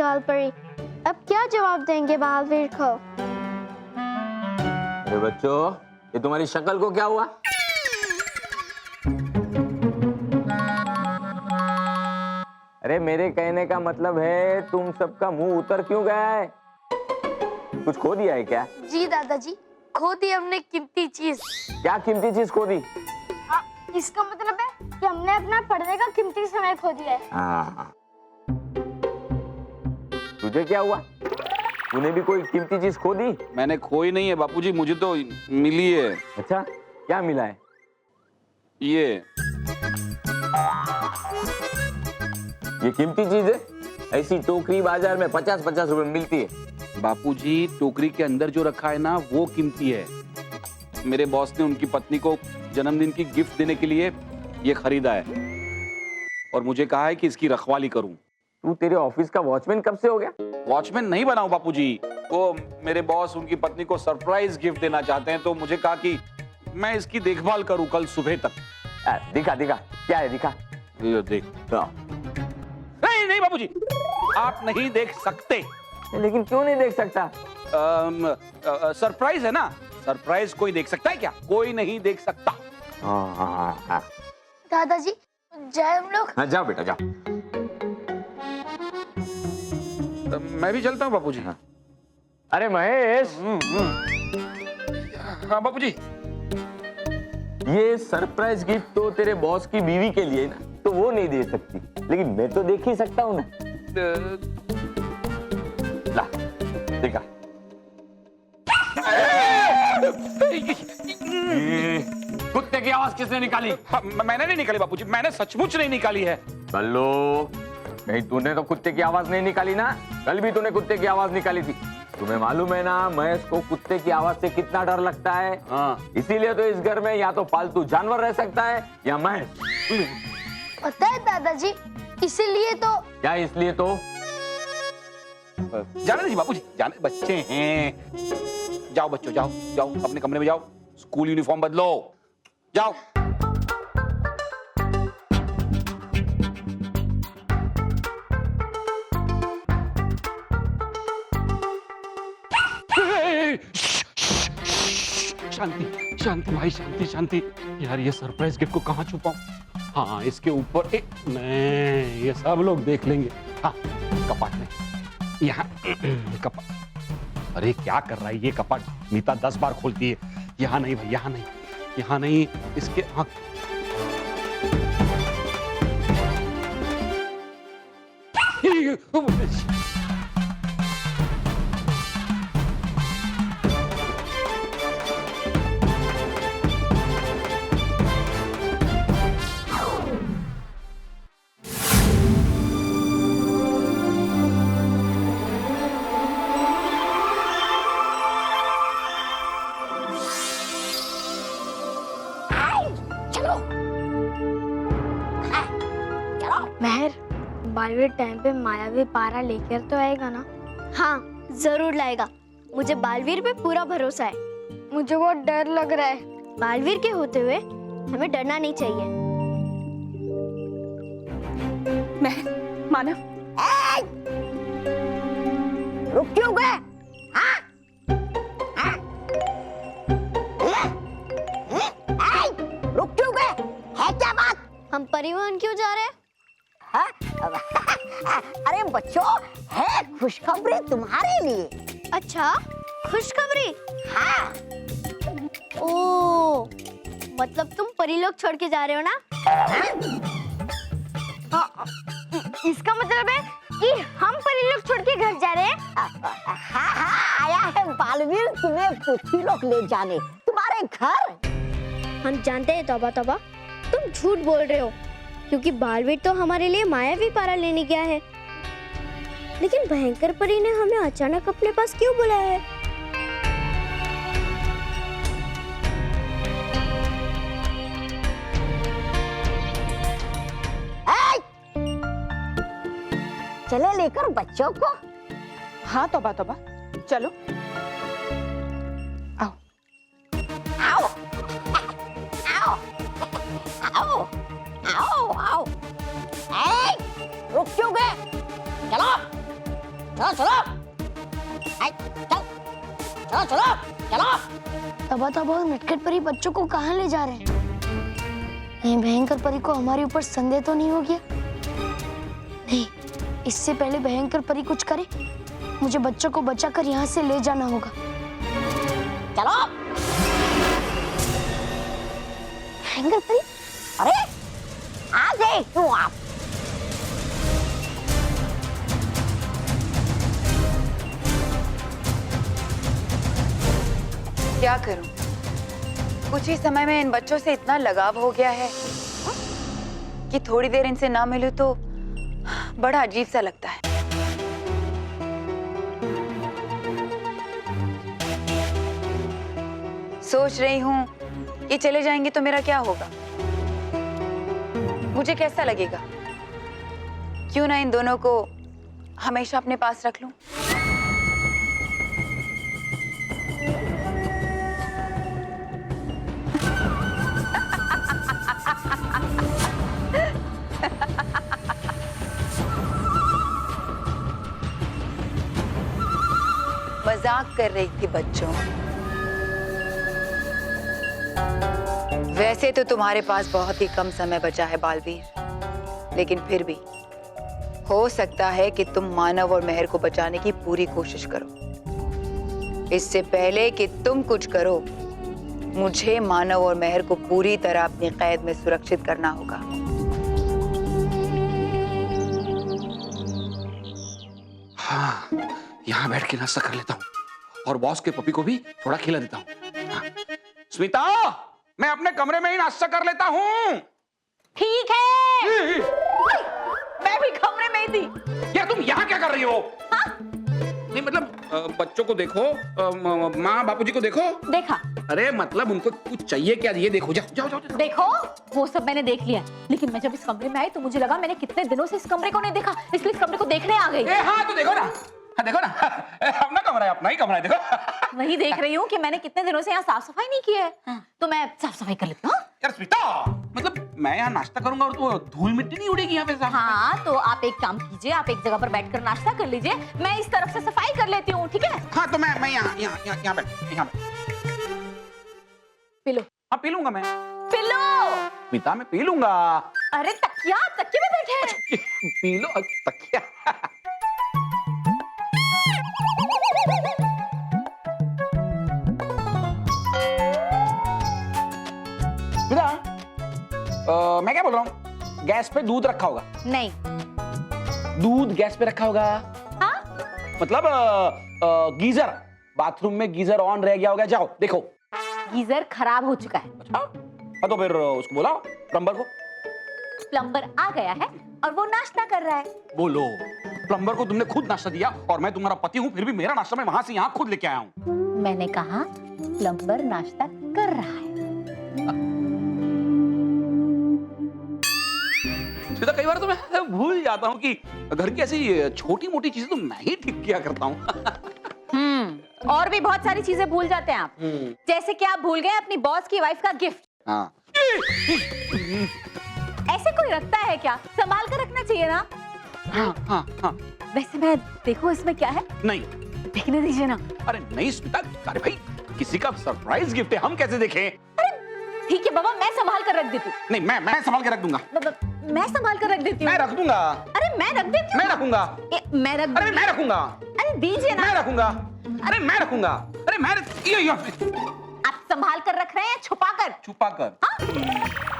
निकाल पड़ी। अब क्या जवाब देंगे बहादुर को? अरे बच्चों, ये तुम्हारी शक्ल को क्या हुआ? अरे मेरे कहने का मतलब है तुम सबका मुंह उतर क्यों गया है? कुछ खो दिया है क्या? जी दादाजी, खो दी हमने कीमती चीज। क्या कीमती चीज खो दी? इसका मतलब है कि हमने अपना पढ़ने का कीमती समय खो दिया है। हाँ। तुझे क्या हुआ? तूने भी कोई कीमती चीज खो दी? मैंने खोई नहीं है बापूजी, मुझे तो मिली है। अच्छा, क्या मिला है? ये कीमती चीज है? ऐसी टोकरी बाजार में 50-50 रुपए में मिलती है। बापूजी, टोकरी के अंदर जो रखा है ना वो कीमती है। मेरे बॉस ने उनकी पत्नी को जन्मदिन की गिफ्ट देने के लिए ये खरीदा है और मुझे कहा है कि इसकी रखवाली करूं। तू तेरे ऑफिस का वॉचमैन कब से हो गया? वॉचमैन नहीं बनाऊं बापूजी, वो मेरे बॉस उनकी पत्नी को सरप्राइज गिफ्ट देना चाहते हैं तो मुझे कहा कि मैं इसकी देखभाल करूं कल सुबह तक। दिखा दिखा, क्या है दिखा? ये देख। नहीं नहीं बापूजी, आप नहीं देख सकते। लेकिन क्यों नहीं देख सकता? सरप्राइज है ना, सरप्राइज कोई देख सकता है क्या? कोई नहीं देख सकता। हाँ। दादाजी जाए हम लोग? हाँ जाओ बेटा जाओ। मैं भी चलता हूँ बापूजी। हाँ। अरे महेश। हाँ बापूजी। ये सरप्राइज गिफ्ट तो तेरे बॉस की बीवी के लिए ना, तो वो नहीं दे सकती, लेकिन मैं तो देख ही सकता हूँ ना। ला देखा। कुत्ते की आवाज किसने निकाली? मैंने नहीं निकाली बापूजी, मैंने सचमुच नहीं निकाली है। कल्लू, नहीं तूने तो कुत्ते की आवाज नहीं निकाली ना? कल भी तूने कुत्ते की आवाज निकाली थी। तुम्हें मालूम है ना महेश को कुत्ते की आवाज से कितना डर लगता है? हाँ। इसीलिए तो इस घर में या तो पालतू जानवर रह सकता है या महेश। पता है दादाजी, इसीलिए तो। क्या इसलिए तो? जाने दीजिए बापूजी, जाने, बच्चे हैं। जाओ बच्चों, जाओ जाओ अपने कमरे में जाओ, स्कूल यूनिफॉर्म बदलो, जाओ। शांति शांति भाई, शांति शांति। यार ये सरप्राइज गिफ्ट को कहाँ छुपाऊं? हाँ इसके ऊपर नहीं, ये सब लोग देख लेंगे। हाँ कपाट में, यहाँ कपाट। अरे क्या कर रहा है ये कपाट? मीता 10 बार खोलती है। यहाँ नहीं भाई, यहाँ नहीं, यहाँ नहीं, इसके हाँ। महर, बालवीर टाइम पे मायावी पारा लेकर तो आएगा ना? हाँ जरूर लाएगा, मुझे बालवीर पे पूरा भरोसा है। मुझे बहुत डर लग रहा है। बालवीर के होते हुए हमें डरना नहीं चाहिए। महर, मानव, रुक क्यों गए? रुक क्यों गए? है क्या बात? हम परिवहन क्यों जा रहे हैं? हाँ? अरे बच्चों, है खुशखबरी तुम्हारे लिए। अच्छा, खुशखबरी? हाँ। ओ, मतलब तुम परिलोक छोड़ के जा रहे हो ना? इसका मतलब है कि हम परिलोक छोड़ के घर जा रहे हैं? हाँ, आया है बालवीर तुम्हें पृथ्वीलोक ले जाने, तुम्हारे घर। हम जानते हैं तौबा तौबा, तुम झूठ बोल रहे हो, क्योंकि बालवीर तो हमारे लिए मायावी पारा लेने गया है। लेकिन भयंकर परी ने हमें अचानक अपने पास क्यों बुलाया है? चले लेकर बच्चों को। हाँ तौबा तौबा, चलो आओ। आओ आओ आओ आओ आओ। रुक क्यों गए? चलो चलो चलो आई, चल चलो चलो चलो। तबा तबा और नटखट परी बच्चों को कहाँ ले जा रहे हैं? कहीं भयंकर परी को हमारे ऊपर संदेह तो नहीं हो गया? नहीं, इससे पहले भयंकर परी कुछ करे, मुझे बच्चों को बचाकर यहाँ से ले जाना होगा। चलो। भयंकर परी, अरे आ गए तू आप। क्या करूं? कुछ ही समय में इन बच्चों से इतना लगाव हो गया है कि थोड़ी देर इनसे ना मिलूं तो बड़ा अजीब सा लगता है। सोच रही हूं कि चले जाएंगे तो मेरा क्या होगा, मुझे कैसा लगेगा? क्यों ना इन दोनों को हमेशा अपने पास रख लूं। मजाक कर रही थी बच्चों। वैसे तो तुम्हारे पास बहुत ही कम समय बचा है बालवीर, लेकिन फिर भी हो सकता है कि तुम मानव और मेहर को बचाने की पूरी कोशिश करो। इससे पहले कि तुम कुछ करो, मुझे मानव और मेहर को पूरी तरह अपनी कैद में सुरक्षित करना होगा। हाँ, यहाँ बैठ के नाश्ता कर लेता हूँ और बॉस के पपी को भी थोड़ा खिला देता हूँ। हाँ। स्मिता, मैं अपने कमरे में ही नाश्ता कर लेता हूँ। ठीक है। मैं भी कमरे में ही थी। यार तुम यहाँ क्या कर रही हो? हाँ? नहीं मतलब बच्चों को देखो, माँ बापूजी को देखो। देखा? अरे मतलब उनको कुछ चाहिए क्या, ये देखो। जाओ जाओ जाओ। देखो, वो सब मैंने देख लिया, लेकिन मैं जब इस कमरे में आई तो मुझे लगा मैंने कितने दिनों से इस कमरे को नहीं देखा, इसलिए इस कमरे को देखने आ गई। हाँ तो देखो ना, हाँ देखो ना, अपना कमरा है, अपना ही कमरा है, देखो। वही देख रही हूँ कि मैंने कितने दिनों से यहाँ साफ सफाई नहीं की है, तो मैं साफ सफाई कर लेती हूँ। यार स्मिता, मतलब मैं यहाँ नाश्ता करूंगा और तो धूल मिट्टी नहीं उड़ेगी यहाँ पे साफ? हाँ, तो आप एक काम कीजिए, आप एक जगह पर बैठकर नाश्ता कर लीजिए, मैं इस तरफ से सफाई कर लेती हूँ, ठीक है? हाँ तो मैं यहाँ बैठ। P low. हाँ पी लूंगा मैं। P low. स्मिता मैं पी लूंगा। अरे तकिया, तकिए में बैठे। पी लो तकिया। मैं क्या बोल रहा हूँ, गैस पे दूध रखा होगा? नहीं। दूध गैस पे रखा होगा? हाँ? मतलब गीजर, बाथरूम में गीजर ऑन रह गया होगा, जाओ देखो। गीजर खराब हो चुका है। अच्छा, हाँ तो फिर उसको बोला प्लम्बर को। प्लम्बर आ गया है और वो नाश्ता कर रहा है। बोलो, प्लम्बर को तुमने खुद नाश्ता दिया और मैं तुम्हारा पति हूँ, फिर भी मेरा नाश्ता मैं वहां से यहाँ खुद लेके आया हूँ। मैंने कहा प्लम्बर नाश्ता कर रहा है। कई बार तो मैं भूल जाता हूँ कि घर की ऐसी छोटी मोटी चीजें तो मैं ही ठीक किया करता हूँ। और भी बहुत सारी चीजें भूल जाते हैं आप, जैसे कि आप भूल गए अपनी बॉस की वाइफ का गिफ्ट। हाँ। ऐसे कोई रखता है क्या? संभाल कर रखना चाहिए ना। हाँ, हाँ, हाँ। वैसे मैं देखो इसमें क्या है? नहीं। देखने दीजिए ना। अरे नहीं स्मिता, अरे भाई किसी का सरप्राइज गिफ्ट है, हम कैसे देखें? ठीक है बाबा, मैं संभाल कर रख देती हूँ। नहीं, मैं संभाल के रख दूंगा। मैं संभाल कर रख देती हूँ। मैं रख दूंगा। अरे मैं रख देती हूँ। मैं रखूंगा। मैं रख। अरे मैं रखूंगा। अरे दीजिए ना। मैं रखूंगा। अरे मैं रखूंगा। अरे मैं ये आप संभाल कर रख रहे हैं, छुपा कर? छुपा कर।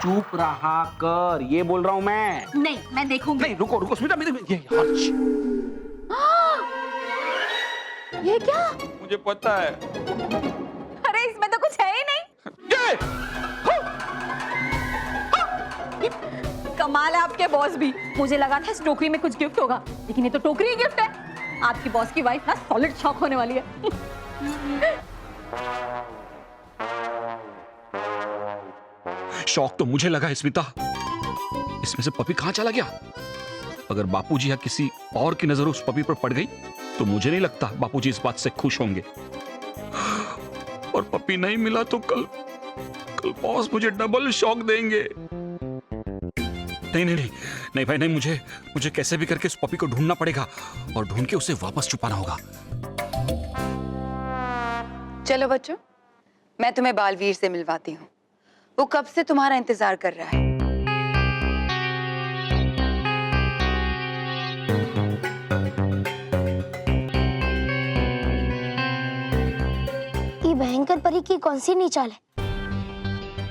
चुप रहा कर, ये बोल रहा हूँ मैं। नहीं, मैं देखूंगी। नहीं रुको रुको स्मिता, ये ये क्या? मुझे पता है। अरे इसमें तो कुछ है ही नहीं। कमाल है आपके बॉस भी। मुझे लगा था इस टोकरी में कुछ गिफ्ट होगा, लेकिन ये तो टोकरी ही गिफ्ट है। आपकी बॉस की वाइफ ना सॉलिड शॉक होने वाली है। शौक तो मुझे लगा है स्मिता, इसमें से पपी कहां चला गया? अगर बापूजी या किसी और की नजर उस पपी पर पड़ गई तो मुझे नहीं लगता बापूजी इस बात से खुश होंगे। और पपी नहीं मिला तो कल बॉस मुझे डबल शॉक देंगे। नहीं नहीं नहीं नहीं भाई नहीं, मुझे कैसे भी करके उस पपी को ढूंढना पड़ेगा और ढूंढ के उसे वापस छुपाना होगा। चलो बच्चों, मैं तुम्हें बालवीर से मिलवाती हूँ। वो कब से तुम्हारा इंतजार कर रहा है। ये भयंकर परी की कौन सी नी चाल है?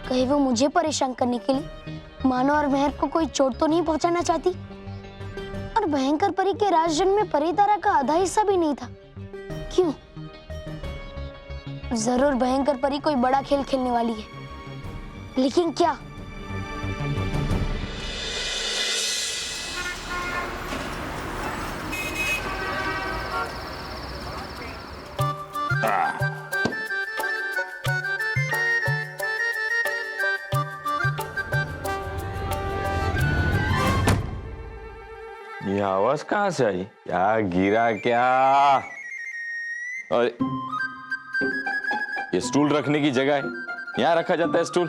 कहीं वो मुझे परेशान करने के लिए मानो और महर को कोई चोट तो नहीं पहुंचाना चाहती? और भयंकर परी के राजजन में परितारा का आधा हिस्सा भी नहीं था। क्यों? जरूर भयंकर परी कोई बड़ा खेल खेलने वाली है, लेकिन क्या? ये आवाज कहाँ से आई? क्या गिरा क्या? और ये स्टूल रखने की जगह है, यहाँ रखा जाता है स्टूल।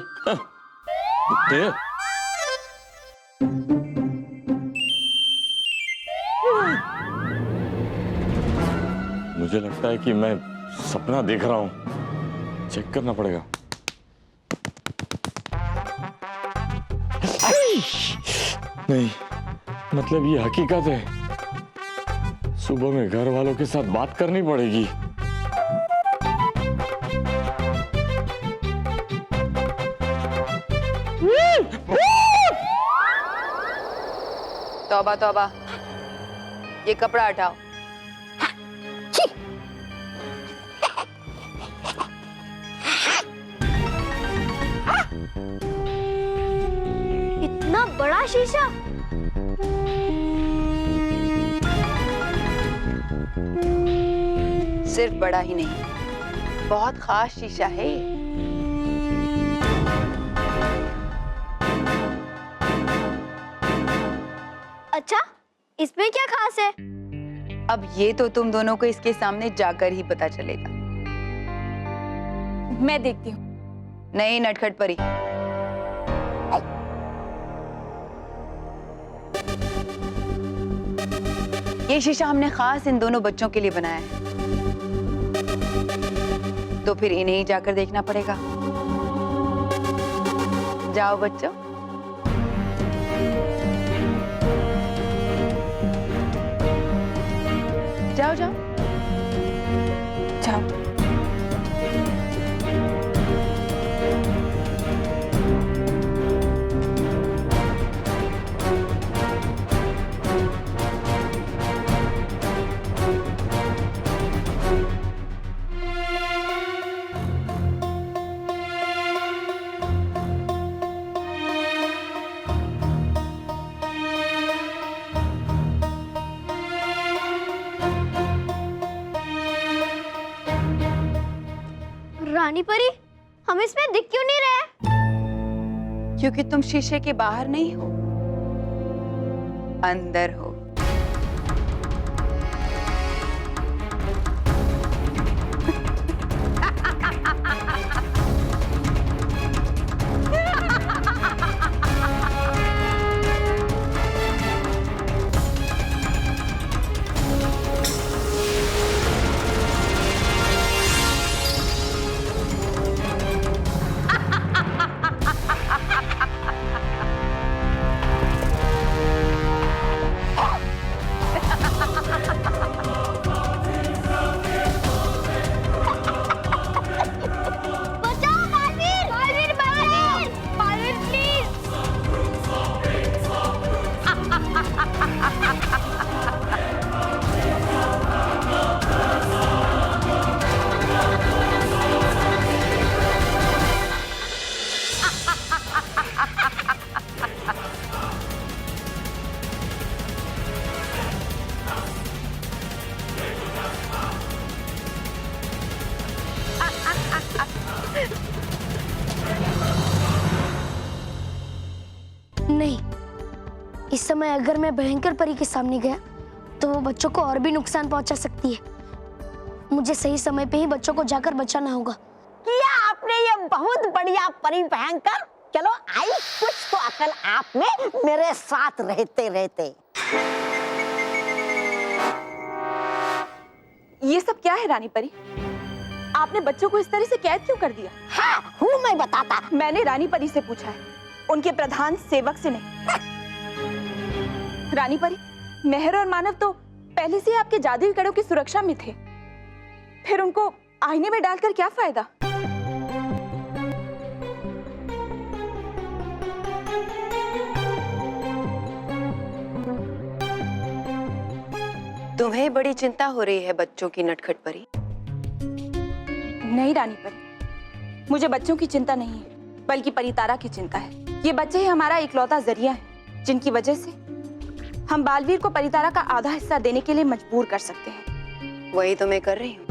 मुझे लगता है कि मैं सपना देख रहा हूँ, चेक करना पड़ेगा। नहीं, मतलब ये हकीकत है। सुबह में घर वालों के साथ बात करनी पड़ेगी। तौबा तौबा, ये कपड़ा हटाओ। इतना बड़ा शीशा? सिर्फ बड़ा ही नहीं, बहुत खास शीशा है ये। अच्छा, इसमें क्या खास है? अब ये तो तुम दोनों को इसके सामने जाकर ही पता चलेगा। मैं देखती हूँ। नहीं नटखट परी, ये शीशा हमने खास इन दोनों बच्चों के लिए बनाया है, तो फिर इन्हें ही जाकर देखना पड़ेगा। जाओ बच्चों। जाओ जाओ जाओ। रानी परी, हम इसमें दिख क्यों नहीं रहे? क्योंकि तुम शीशे के बाहर नहीं हो, अंदर हो। नहीं, इस समय अगर मैं भयंकर परी के सामने गया तो वो बच्चों को और भी नुकसान पहुंचा सकती है। मुझे सही समय पे ही बच्चों को जाकर बचाना होगा। किया आपने ये बहुत बढ़िया परी भयंकर। चलो आई कुछ तो अकल आप में मेरे साथ रहते रहते। ये सब क्या है रानी परी? आपने बच्चों को इस तरह से कैद क्यों कर दिया? हाँ हूँ मैं बताता। मैंने रानी परी से पूछा है, उनके प्रधान सेवक से नहीं। रानी परी, मेहर और मानव तो पहले से ही आपके जादुई कड़ों की सुरक्षा में थे, फिर उनको आईने में डालकर क्या फायदा? तुम्हें बड़ी चिंता हो रही है बच्चों की, नटखट परी। नहीं रानी परी, मुझे बच्चों की चिंता नहीं है, बल्कि परितारा की चिंता है। ये बच्चे ही हमारा इकलौता जरिया है, जिनकी वजह से हम बालवीर को परितारा का आधा हिस्सा देने के लिए मजबूर कर सकते हैं। वही तो मैं कर रही हूँ।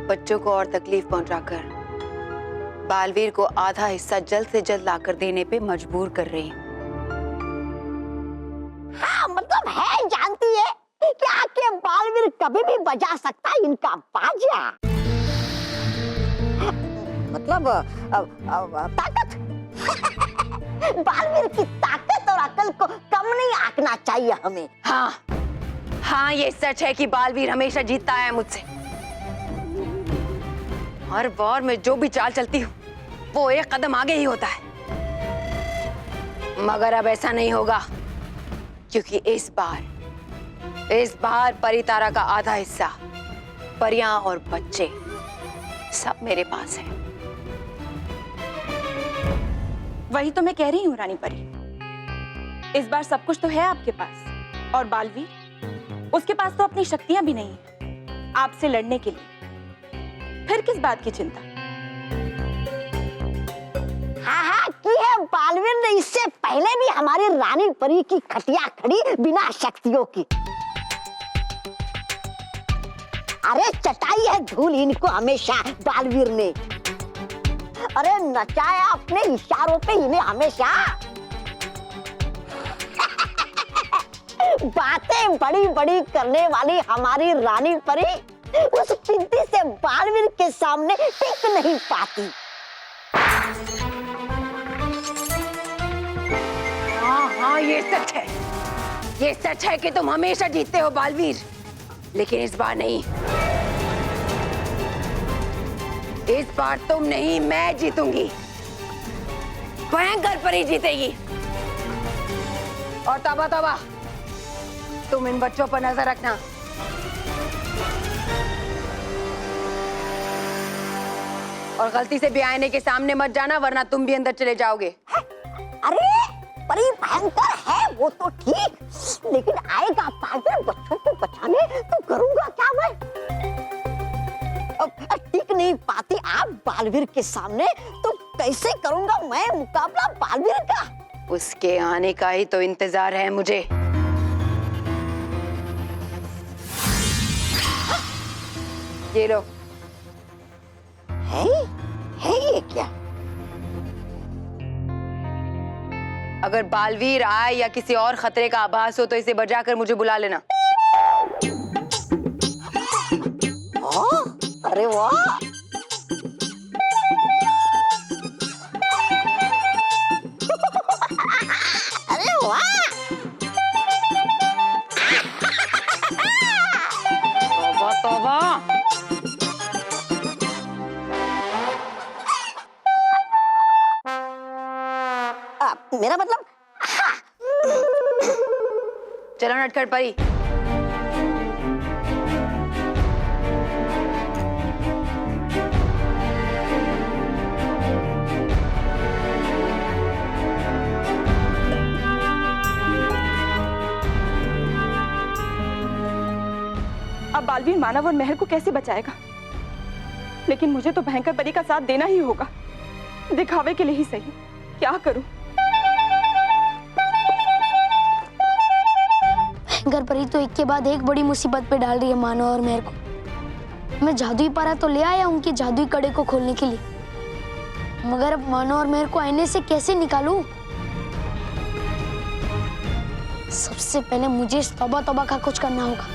बच्चों को और तकलीफ पहुंचाकर बालवीर को आधा हिस्सा जल्द से जल्द लाकर देने पे मजबूर कर रही हूँ। हाँ मतलब है, जानती है कि आके बालवीर कभी भी बजा सकता है इनका बाजा। मतलब ताकत। बालवीर की ताकत और अकल को कम नहीं आंकना चाहिए हमें। हाँ ये सच है कि बालवीर हमेशा जीतता है मुझसे। हर बार मैं जो भी चाल चलती हूँ वो एक कदम आगे ही होता है, मगर अब ऐसा नहीं होगा, क्योंकि इस बार परितारा का आधा हिस्सा, परियां और बच्चे सब मेरे पास है। वही तो मैं कह रही हूँ रानी परी, इस बार सब कुछ तो है आपके पास, और बालवीर, उसके पास तो अपनी शक्तियां भी नहीं है आपसे लड़ने के लिए। फिर किस बात की चिंता? हाँ की है बालवीर ने इससे पहले भी हमारी रानी परी की खटिया खड़ी बिना शक्तियों की। अरे चटाई है धूल इनको हमेशा बालवीर ने। अरे नचाया अपने इशारों पे इन्हें हमेशा। बातें बड़ी बड़ी करने वाली हमारी रानी परी उस पिंती से बालवीर के सामने टिक नहीं पाती। हाँ ये सच है, ये सच है कि तुम हमेशा जीतते हो बालवीर, लेकिन इस बार नहीं। इस बार तुम नहीं, मैं जीतूंगी। भयंकर परी जीतेगी। और तौबा तौबा, तुम इन बच्चों पर नजर रखना। और गलती से भी आईने के सामने मत जाना, वरना तुम भी अंदर चले जाओगे। अरे परी भयंकर है वो तो ठीक, लेकिन आएगा बालवीर बच्चों को बचाने तो करूंगा क्या मैं? टिक नहीं पाती आप बालवीर के सामने तो कैसे करूंगा मैं मुकाबला बालवीर का? उसके आने का ही तो इंतजार है मुझे। ये लो। है ये क्या? अगर बालवीर आए या किसी और खतरे का आभास हो तो इसे बजाकर मुझे बुला लेना। अरे वाह, अरे वाह, तौबा तौबा। मेरा मतलब चलो नटखट परी। अब बालवीर मानव और मेहर को कैसे बचाएगा? लेकिन मुझे तो भयंकर परी का साथ देना ही होगा, दिखावे के लिए ही सही। क्या करूं? भयंकर परी तो एक के बाद एक बड़ी मुसीबत पे डाल रही है मानव और मेहर को। मैं जादुई पारा तो ले आया उनके जादुई कड़े को खोलने के लिए, मगर अब मानव और मेहर को आईने से कैसे निकालूं? सबसे पहले मुझे इस तौबा तौबा का कुछ करना होगा।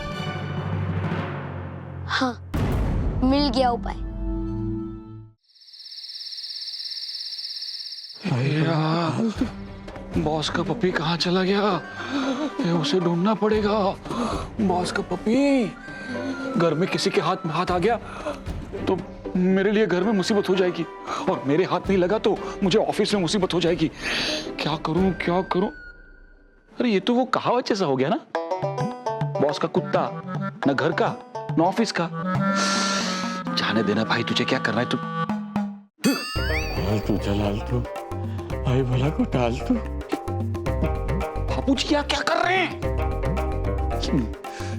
हाँ, मिल गया उपाय। यार बॉस का पपी कहाँ चला गया? ये उसे ढूंढना पड़ेगा। बॉस का पपी घर में किसी के हाथ में हाथ आ गया तो मेरे लिए घर में मुसीबत हो जाएगी, और मेरे हाथ नहीं लगा तो मुझे ऑफिस में मुसीबत हो जाएगी। क्या करूं क्या करूं? अरे ये तो वो कहावत जैसा हो गया ना, बॉस का कुत्ता न घर का न ऑफिस का। जाने देना भाई, तुझे क्या करना है? तू जलाल तू भाई भला को टाल तू। बापूजी क्या क्या कर रहे हैं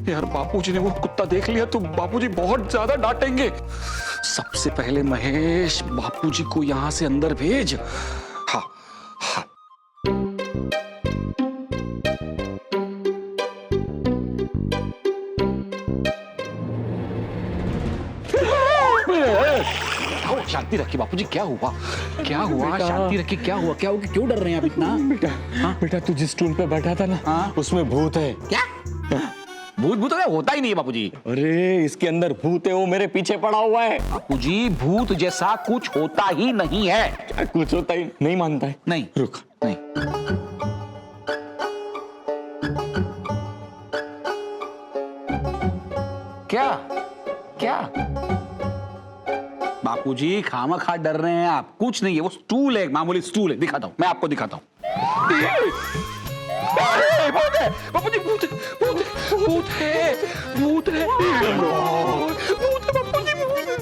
यार? बापूजी ने वो कुत्ता देख लिया तो बापूजी बहुत ज्यादा डांटेंगे। सबसे पहले महेश, बापूजी को यहां से अंदर भेज। हाँ हाँ। शांति रखिए बापूजी, क्या हुआ? क्या हुआ? शांति रखिए, क्या हुआ? क्या हुआ? क्यों डर रहे हैं आप इतना? बेटा तू जिस स्टूल पे बैठा था ना, हाँ? उसमें भूत है। क्या भूत होता ही नहीं है बापूजी। अरे इसके अंदर भूत है, वो मेरे पीछे पड़ा हुआ है। बापूजी भूत जैसा कुछ होता ही नहीं है। क्या कुछ होता ही नहीं? मानता है? नहीं रुक। नहीं। क्या क्या बापूजी खामखा डर रहे हैं आप? कुछ नहीं है, वो स्टूल है, मामूली स्टूल है। दिखाता हूं, मैं आपको दिखाता हूं। भूत है बापूजी, भूत है, भूत है, भूत है, भूत है, भूत है बापूजी, भूत है।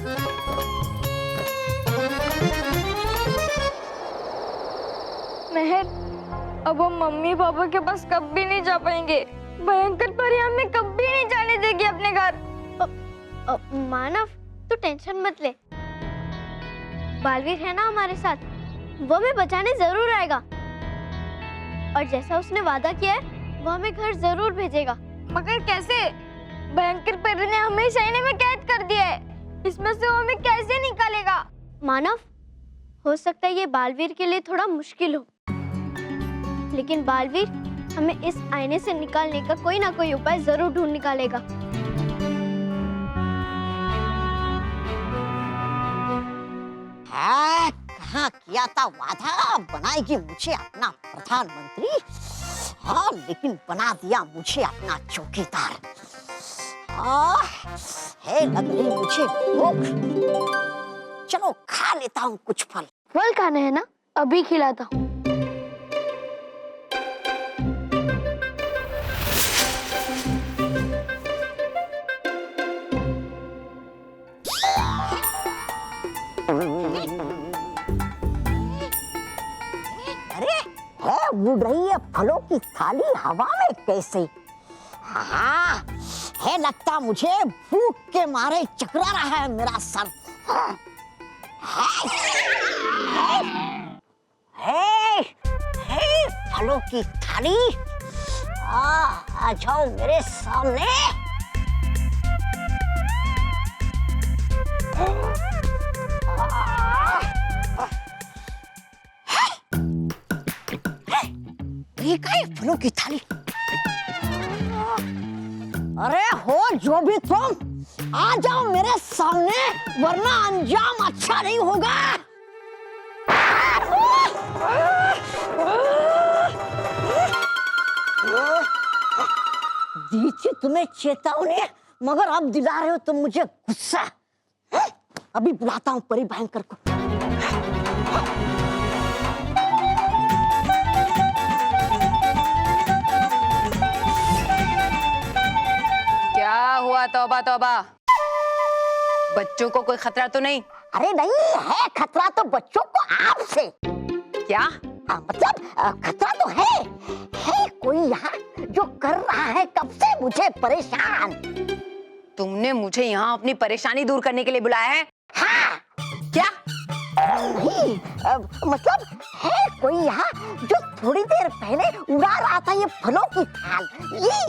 मेहर, अब हम मम्मी पापा के पास कभी नहीं जा पाएंगे। भयंकर परी हमें कभी नहीं जाने देगी अपने घर। मानव, तू टेंशन मत ले, बालवीर है ना हमारे साथ, वो हमें बचाने जरूर आएगा। और जैसा उसने वादा किया है वो हमें घर जरूर भेजेगा। मगर कैसे? भयंकर परी ने हमें शाइने में कैद कर दिया है, इसमें से वो हमें कैसे निकालेगा? मानव, हो सकता है ये बालवीर के लिए थोड़ा मुश्किल हो, लेकिन बालवीर हमें इस आईने से निकालने का कोई ना कोई उपाय जरूर ढूंढ निकालेगा। कहाँ किया था वादा, बनाएगी मुझे अपना प्रधानमंत्री। हाँ, लेकिन बना दिया मुझे अपना चौकीदार। है लग रही मुझे भूख, चलो खा लेता हूँ कुछ फल। फल खाने हैं ना, अभी खिलाता हूँ। उड़ रही है फलों की थाली हवा में कैसे? हाँ, है लगता मुझे भूख के मारे चकरा रहा है मेरा सर। है फलों की थाली, आ जाओ मेरे सामने। ये क्या है? फलों की थाली। अरे हो जो भी तुम, आ जाओ मेरे सामने, वरना अंजाम अच्छा नहीं होगा। दी थी तुम्हें चेतावनी, मगर अब दिला रहे हो तुम मुझे गुस्सा। अभी बुलाता हूँ परी भयंकर को। क्या हुआ? तौबा तौबा, बच्चों को कोई खतरा तो नहीं? अरे नहीं है खतरा तो बच्चों को आपसे। क्या? मतलब खतरा तो है कोई यहाँ जो कर रहा है कब से मुझे परेशान। तुमने मुझे यहाँ अपनी परेशानी दूर करने के लिए बुलाया है? हाँ। क्या? नहीं, मतलब है कोई यहाँ जो थोड़ी देर पहले उड़ा रहा था ये फलों की थाल। ये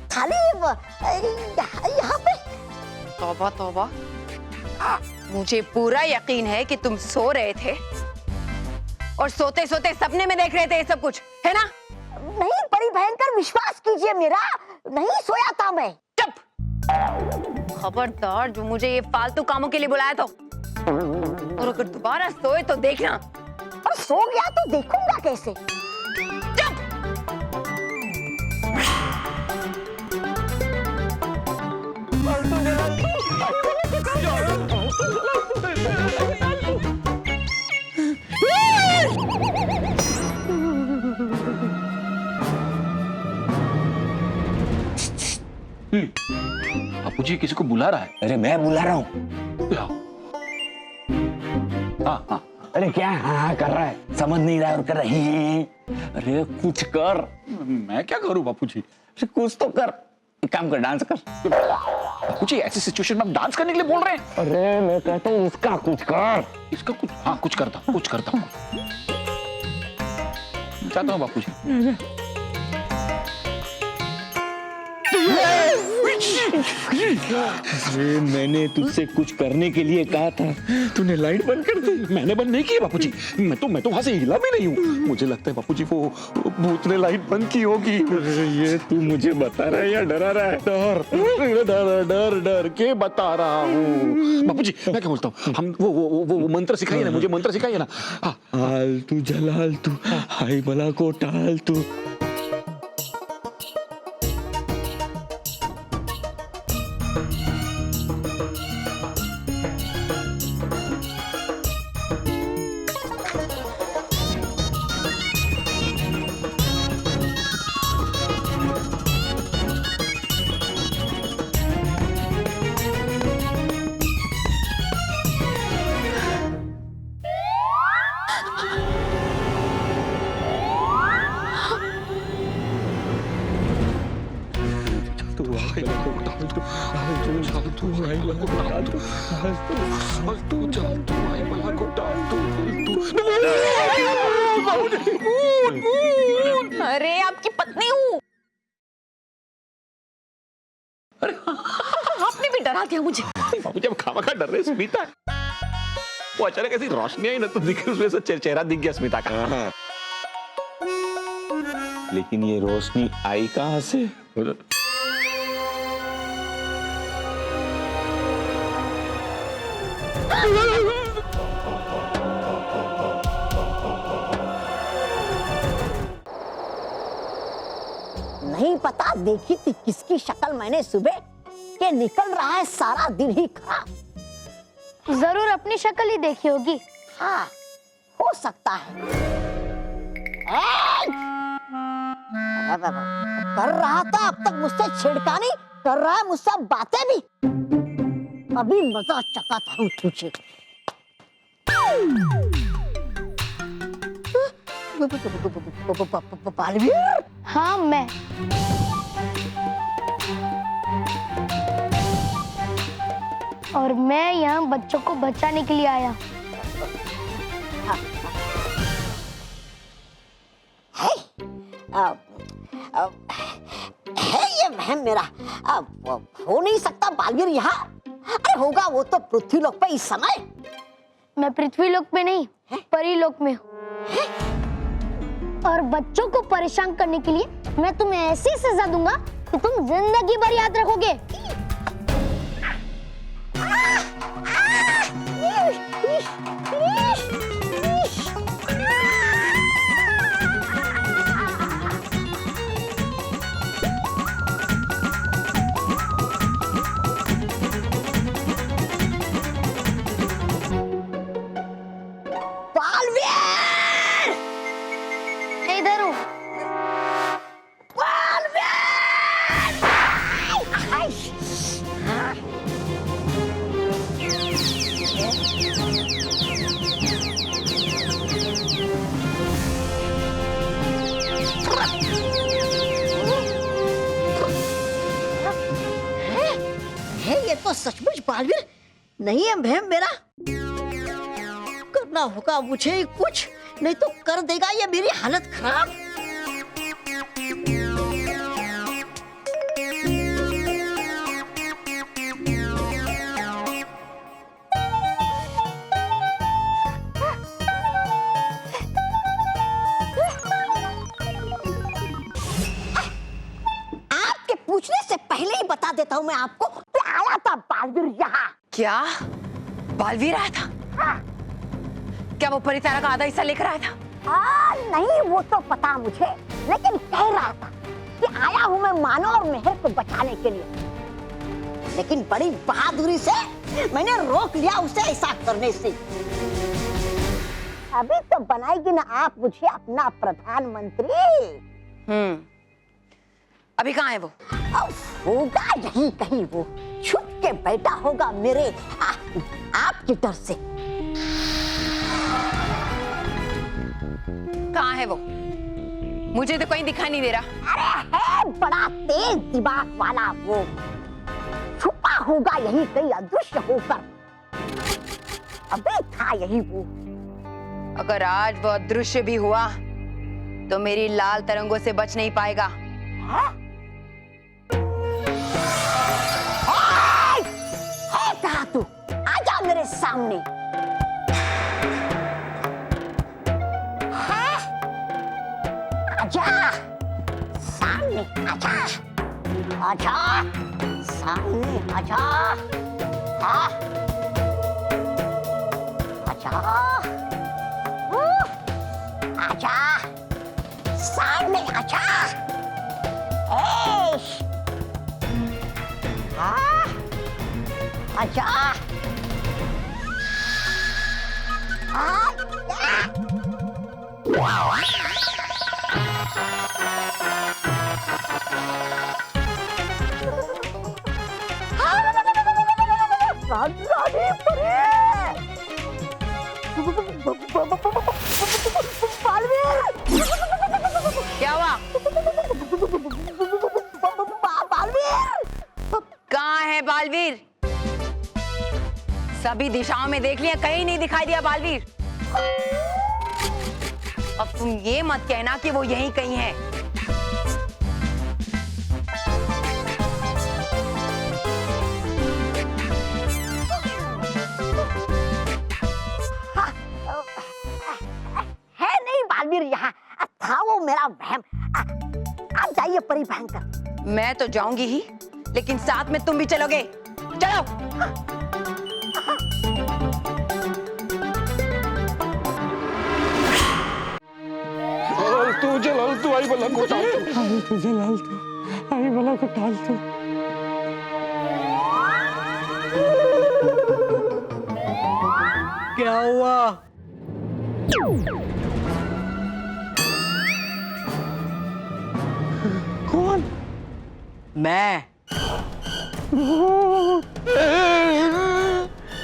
थाली यहाँ पे। तौबा तौबा, मुझे पूरा यकीन है कि तुम सो रहे थे और सोते सोते सपने में देख रहे थे ये सब कुछ, है ना? नहीं परी भयंकर, विश्वास कीजिए मेरा, नहीं सोया था मैं। चुप! खबरदार जो मुझे ये फालतू कामों के लिए बुलाया तो, और अगर दोबारा सोए तो देखना। और सो गया तो देखूंगा कैसे? बापूजी किसी को बुला रहा है। अरे मैं बुला रहा हूँ। हाँ हाँ। अरे क्या हाँ कर रहा है, समझ नहीं रहा है और कर रहे हैं। अरे कुछ कर। मैं क्या करूं बापूजी? अरे कुछ तो कर, एक काम कर, डांस कर। बापूजी ऐसी सिचुएशन में आप डांस करने के लिए बोल रहे हैं? अरे मैं कहता हूँ इसका कुछ कर। इसका कुछ, हाँ कुछ करता हूँ। चाहता हूँ बापूजी। अरे मैंने तुझसे कुछ करने के लिए कहा था, तूने लाइट बंद कर दी। मैंने बंद नहीं की बापूजी। मैं तो वहां से हिला भी नहीं हूँ। मुझे लगता है बापूजी वो भूत ने लाइट बंद की होगी। ये तू मुझे बता रहा है या डरा रहा है? डर डर के बता रहा हूँ। बापूजी मैं क्या बोलता हूँ, हम वो मंत्र सिखाइए ना, मुझे मंत्र सिखाइए ना। हाल तू जलाल तू, हाय भला को टाल तू। अरे आपकी पत्नी हूँ। आपने भी डरा दिया मुझे। बापूजी अब खामखा डर रहे स्मिता। वो अचानक ऐसी रोशनी आई ना तो दिखी, उसमें से चेहरा दिख गया स्मिता का। लेकिन ये रोशनी आई कहां से? नहीं पता देखी थी किसकी शक्ल मैंने सुबह, के निकल रहा है सारा दिन ही खराब। जरूर अपनी शक्ल ही देखी होगी। हाँ हो सकता है। कर रहा था, अब तक मुझसे छिड़कानी कर रहा है, मुझसे बातें भी। अभी मजा चकाता हूँ तुझे। बालवीर, हाँ मैं। और मैं यहाँ बच्चों को बचाने के लिए आया। है ये वहम मेरा। हो नहीं सकता बालवीर यहाँ। अरे होगा वो तो पृथ्वी लोक पे इस समय। मैं पृथ्वी लोक में नहीं, परी लोक में हूँ। और बच्चों को परेशान करने के लिए मैं तुम्हें ऐसी सजा दूंगा कि तुम जिंदगी भर याद रखोगे। इधर हूँ। ये तो सचमुच बालवीर नहीं है वहम मेरा। करना होगा मुझे कुछ, नहीं तो कर देगा ये मेरी हालत खराब। आपके पूछने से पहले ही बता देता हूँ मैं आपको, आया था बालवीर यहाँ। क्या बालवीर आया था? हाँ। क्या वो परितारा का आधा हिस्सा लेकर आया था? नहीं वो तो पता मुझे, लेकिन कह रहा था कि आया हूँ मैं मानव और मेहर को बचाने के लिए, लेकिन बड़ी बहादुरी से मैंने रोक लिया उसे ऐसा करने से। अभी तो बनाएगी ना आप मुझे अपना प्रधानमंत्री। अभी कहाँ है वो? होगा यहीं कहीं, वो छुप के बैठा होगा मेरे आपके डर से। कहाँ है वो? मुझे तो कहीं दिखाई नहीं दे रहा। अरे है बड़ा तेज दिमाग वाला वो, छुपा होगा यहीं कहीं अदृश्य होकर। अबे था यही वो। अगर आज वो अदृश्य भी हुआ तो मेरी लाल तरंगों से बच नहीं पाएगा। है कहा तू? आजा मेरे सामने। है? आजा सामने, आजा आजा सामने, आजा हाँ? आजा आजा सामने, आजा हाँ? आजा क्या हुआ? कहाँ है बालवीर? सभी दिशाओं में देख लिया, कहीं नहीं दिखाई दिया बालवीर। अब तुम ये मत कहना कि वो यहीं कहीं है। है नहीं बालवीर यहाँ, था वो मेरा वहम। आप जाइए परी भयंकर। मैं तो जाऊंगी ही, लेकिन साथ में तुम भी चलोगे। चलो। जलाल तू आई बला को टाल तू, जलाल तू आई बला को टाल तू। क्या हुआ? कौन? मैं।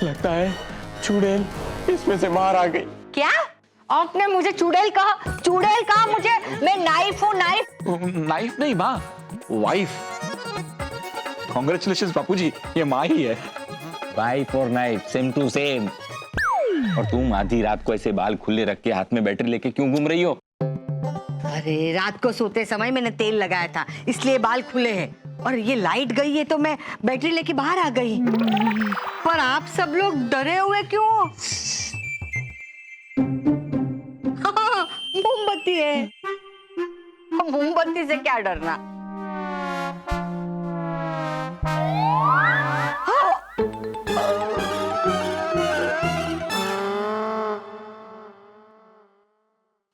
लगता है चुड़ैल इसमें से बाहर आ गई। क्या आपने मुझे चुड़ैल कहा? चुड़ैल कहा मुझे? मैं नाइफ हूँ, नाइफ। नाइफ नहीं माँ, वाइफ। कॉन्ग्रेचुलेशंस बापूजी, ये माँ ही है। वाइफ और नाइफ सेम टू सेम। और तुम आधी रात को ऐसे बाल खुले रख के हाथ में बैटरी लेके क्यों घूम रही हो? अरे रात को सोते समय मैंने तेल लगाया था, इसलिए बाल खुले हैं। और ये लाइट गई है तो मैं बैटरी लेके बाहर आ गई। पर आप सब लोग डरे हुए क्यों? हाँ, मोमबत्ती है। मोमबत्ती से क्या डरना?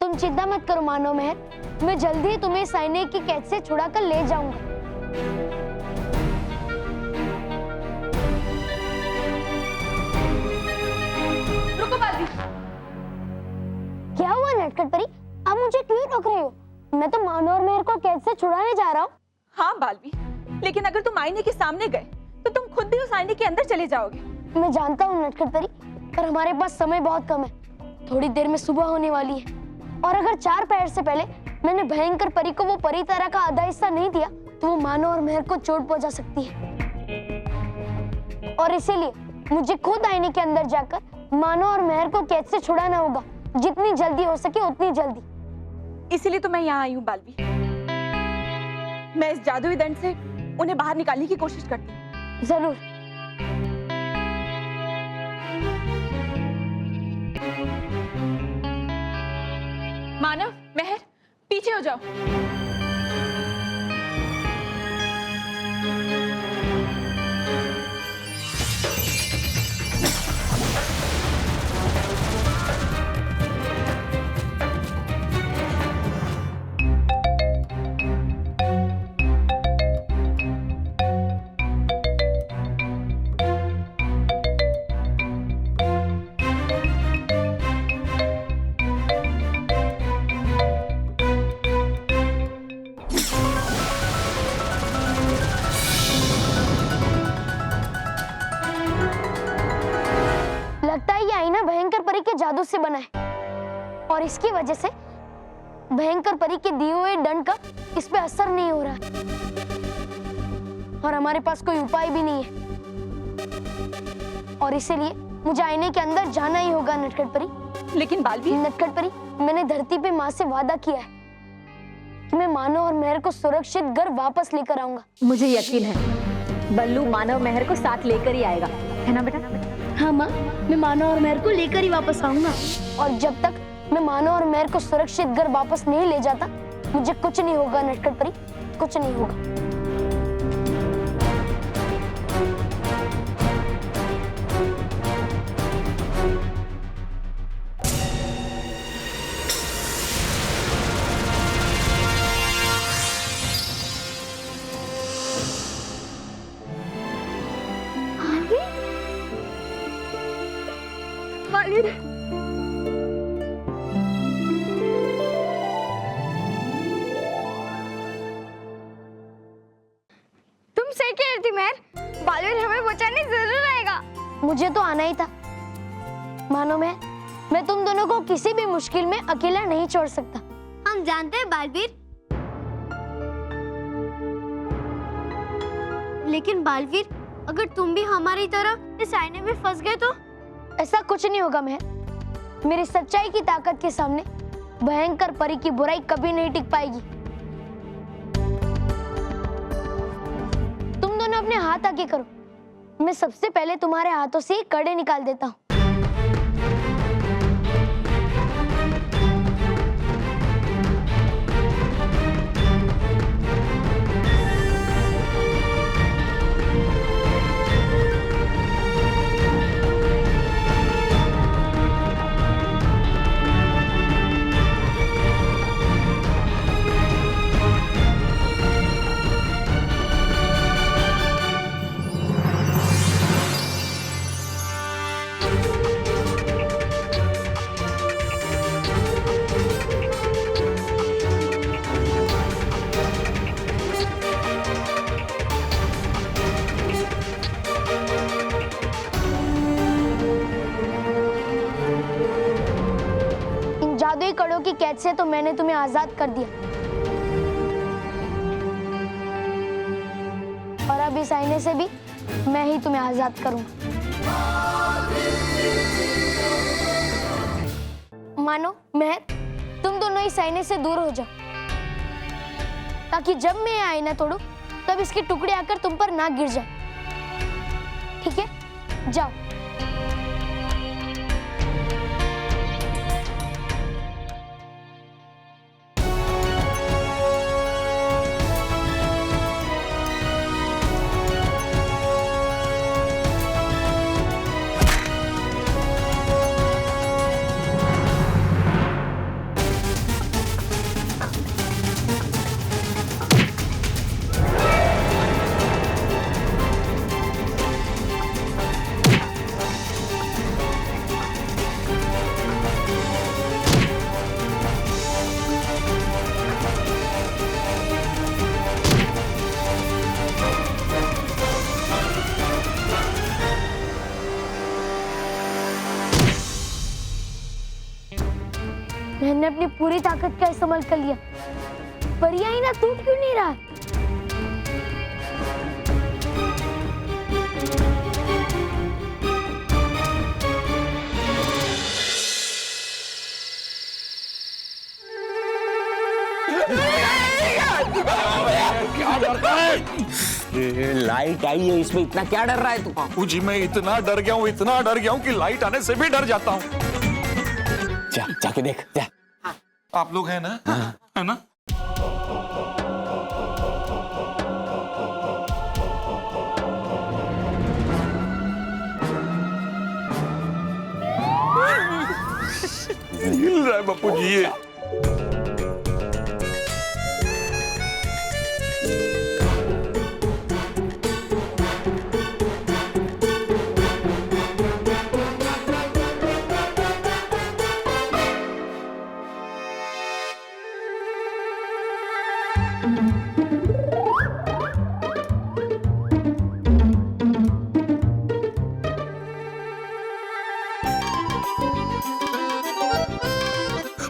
तुम चिंता मत करो मानो मेहर, मैं जल्दी ही तुम्हें सैनिक की कैद से छुड़ाकर ले जाऊंगा। रुको बालवीर। क्या हुआ नटखट परी? आप मुझे क्यों रोक रहे हो? मैं तो मानो और मेहर को कैद से छुड़ाने जा रहा हूँ। हाँ बालवीर, लेकिन अगर तुम आईने के सामने गए तो तुम खुद भी उस आईने के अंदर चले जाओगे। मैं जानता हूँ नटखट परी, पर हमारे पास समय बहुत कम है। थोड़ी देर में सुबह होने वाली है, और अगर 4 पहर से पहले मैंने भयंकर परी को वो परी तरह का आधा हिस्सा नहीं दिया तो वो मानो और मेहर को चोट पहुंचा सकती है। और इसीलिए मुझे खुद आईने के अंदर जाकर मानो और मेहर को कैद से छुड़ाना होगा, जितनी जल्दी हो सके उतनी जल्दी। इसीलिए तो मैं यहाँ आई हूँ बालवीर। मैं इस जादुई दंड से उन्हें बाहर निकालने की कोशिश करती हूँ। जरूर। मानव, मेहर, पीछे हो जाओ। जादू से बना है और इसकी वजह से भयंकर परी के दिए हुए दंड का इस पे असर नहीं हो रहा है और हमारे पास कोई उपाय भी नहीं है और इसीलिए मुझे आईने के अंदर जाना ही होगा। नटखट परी, लेकिन बालवीर, नटखट परी, मैंने धरती पे माँ से वादा किया है कि मैं मानव और मेहर को सुरक्षित घर वापस लेकर आऊंगा। मुझे यकीन है बल्लू मानव मेहर को साथ लेकर ही आएगा, है ना बेटा? हाँ माँ, मैं मानव और मेहर को लेकर ही वापस आऊंगा और जब तक मैं मानव और मेहर को सुरक्षित घर वापस नहीं ले जाता मुझे कुछ नहीं होगा। नटखट परी, कुछ नहीं होगा। तुम सही कह रही थी मेहर, बालवीर हमें बचाने जरूर आएगा। मुझे तो आना ही था। मानो मैं तुम दोनों को किसी भी मुश्किल में अकेला नहीं छोड़ सकता। हम जानते हैं बालवीर, लेकिन बालवीर अगर तुम भी हमारी तरह इस आईने में फंस गए तो? ऐसा कुछ नहीं होगा मेहर। मेरी सच्चाई की ताकत के सामने भयंकर परी की बुराई कभी नहीं टिक पाएगी। तुम दोनों अपने हाथ आगे करो, मैं सबसे पहले तुम्हारे हाथों से कड़े निकाल देता हूँ। जादुई कड़ों की कैद से तो मैंने तुम्हें आजाद कर दिया और अब इस आईने से भी मैं ही तुम्हें आजाद करूंगा। मानो मेहर, तुम दोनों इस आईने से दूर हो जाओ ताकि जब मैं आईना तोड़ूं तब इसके टुकड़े आकर तुम पर ना गिर जाए। ठीक है, जाओ। मैंने अपनी पूरी ताकत का इस्तेमाल कर लिया, पर ये आईना टूट क्यों नहीं रहा? क्या डरता है? लाइट आई है, इसमें इतना क्या डर रहा है तू? बाबूजी, मैं इतना डर गया हूँ कि लाइट आने से भी डर जाता हूँ। जाके देख जा। आप लोग हैं ना? हाँ। है ना? हिल रहा है बापूजी ये।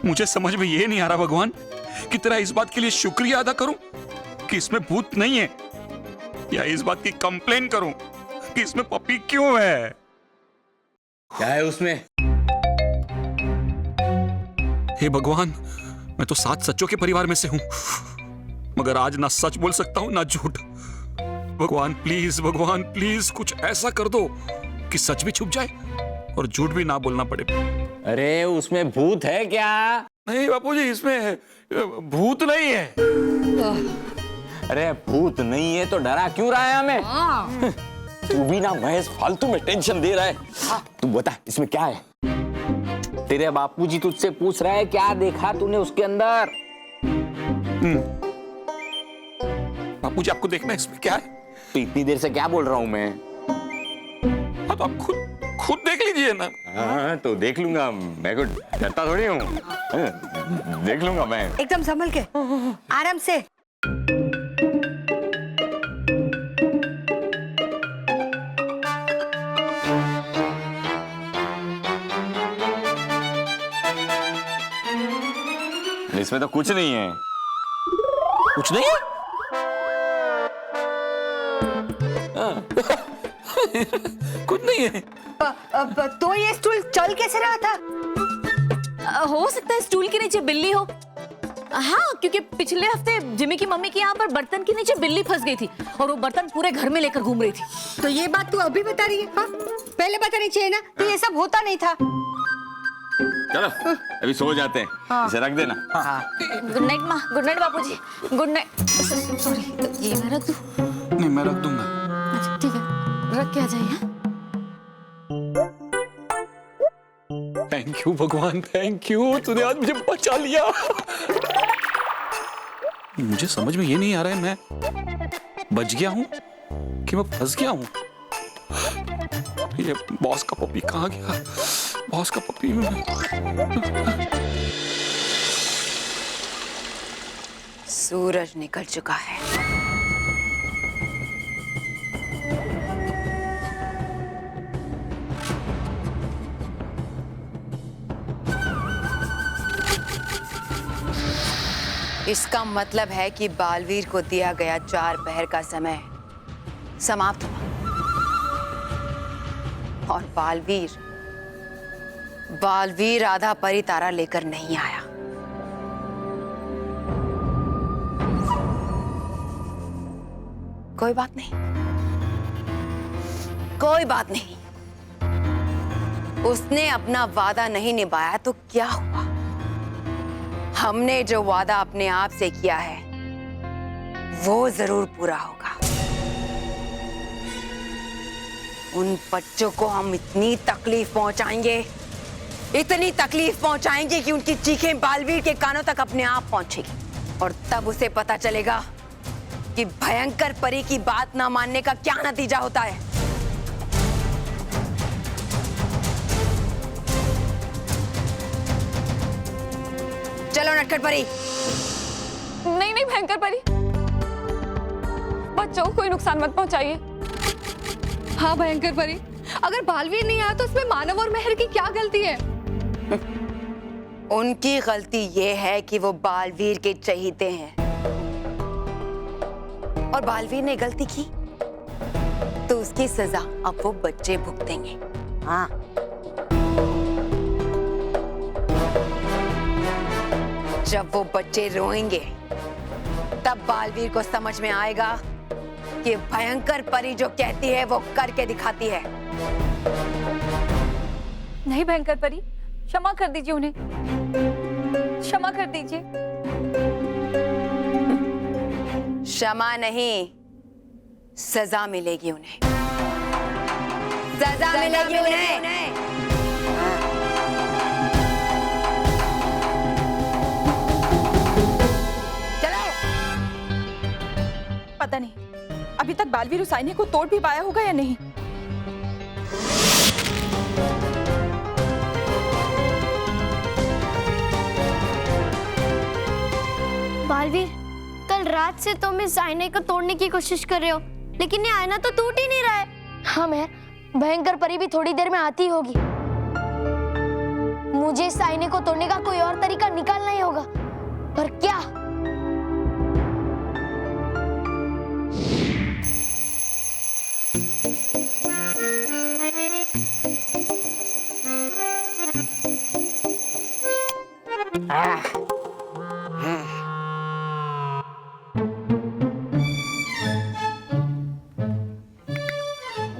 मुझे समझ में ये नहीं आ रहा भगवान कि तेरा इस बात के लिए शुक्रिया अदा करूं कि इसमें भूत नहीं है, या इस बात की कंप्लेन करूं कि इसमें पपी क्यों है। क्या है उसमें? हे भगवान, मैं तो 7 सच्चों के परिवार में से हूं, मगर आज ना सच बोल सकता हूं ना झूठ। भगवान प्लीज कुछ ऐसा कर दो कि सच भी छुप जाए और झूठ भी ना बोलना पड़े। अरे उसमें भूत है क्या? नहीं बापूजी, इसमें भूत नहीं है। अरे भूत नहीं है तो डरा क्यों रहा है हमें? तू भी ना महेश फालतू में टेंशन दे रहा है। तू बता इसमें क्या है? तेरे बापूजी तुझसे पूछ रहा है क्या देखा तूने उसके अंदर? बापूजी आपको देखना है इसमें क्या है? तो इतनी देर से क्या बोल रहा हूं मैं? हाँ तो आप खुद देख लीजिए ना। हाँ तो देख लूंगा, मैं को डरता थोड़ी हूँ। देख लूंगा मैं। एकदम संभल के, आराम से। इसमें तो कुछ नहीं है। कुछ नहीं है? कुछ नहीं है। तो ये स्टूल चल कैसे रहा था? हो सकता है स्टूल के नीचे बिल्ली हो। हाँ, क्योंकि पिछले हफ्ते जिमी की मम्मी के यहाँ पर बर्तन के नीचे बिल्ली फंस गई थी और वो बर्तन पूरे घर में लेकर घूम रही थी। तो ये बात तू अभी बता रही है? हाँ? पहले बतानी चाहिए ना, तो ये सब होता नहीं था। चलो अभी सो जाते हैं। हाँ। इसे रख देना। हाँ। गुड नाइट माँ, गुड नाइट बापूजी, गुड नाइट। सॉरी, ये मैं रख दूँ? नहीं, मैं रख दूंगा। अच्छा ठीक है, रख के आ जाइए। थैंक यू भगवान, थैंक यू, तूने आज मुझे बचा लिया। मुझे समझ में ये नहीं आ रहा है, मैं बच गया हूँ कि मैं फंस गया हूँ। ये बॉस का पपी कहाँ गया? बॉस का पपी सूरज निकल चुका है। इसका मतलब है कि बालवीर को दिया गया 4 पहर का समय समाप्त हुआ और बालवीर आधा परी तारा लेकर नहीं आया। कोई बात नहीं, कोई बात नहीं। उसने अपना वादा नहीं निभाया तो क्या हुआ? हमने जो वादा अपने आप से किया है वो जरूर पूरा होगा। उन बच्चों को हम इतनी तकलीफ पहुंचाएंगे कि उनकी चीखें बालवीर के कानों तक अपने आप पहुंचेगी और तब उसे पता चलेगा कि भयंकर परी की बात ना मानने का क्या नतीजा होता है। चलो नटखट परी। नहीं नहीं भयंकर परी, बच्चों को कोई नुकसान मत पहुंचाइए। हाँ भयंकर परी, अगर बालवीर नहीं आया तो उसमें मानव और मेहर की क्या गलती है? उनकी गलती ये है कि वो बालवीर के चहीते हैं और बालवीर ने गलती की तो उसकी सजा अब वो बच्चे भुगतेंगे। हाँ, जब वो बच्चे रोएंगे तब बालवीर को समझ में आएगा कि भयंकर परी जो कहती है वो करके दिखाती है। नहीं भयंकर परी, क्षमा कर दीजिए उन्हें, क्षमा कर दीजिए। क्षमा नहीं, सजा मिलेगी उन्हें, सजा मिलेगी उन्हें। पता नहीं अभी तक बालवीर उस आईने को तोड़ भी पाया होगा या नहीं। बालवीर, कल रात से तुम इस आईने को तोड़ने की कोशिश कर रहे हो, लेकिन ये आईना तो टूट ही नहीं रहा है। हाँ मेहर, भयंकर परी भी थोड़ी देर में आती होगी। मुझे इस आईने को तोड़ने का कोई और तरीका निकालना ही होगा। पर क्या?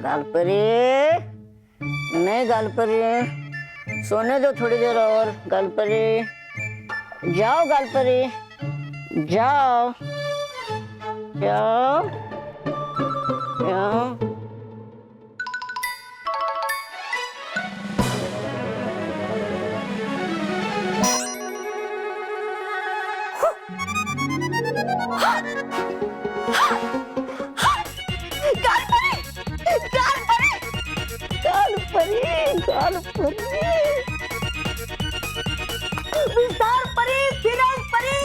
गालपरी, नहीं गालपरी, सोने दो थोड़ी देर और। गालपरी, जाओ गालपरी, जाओ जाओ जाओ। विस्तार परी, फिरंग परी,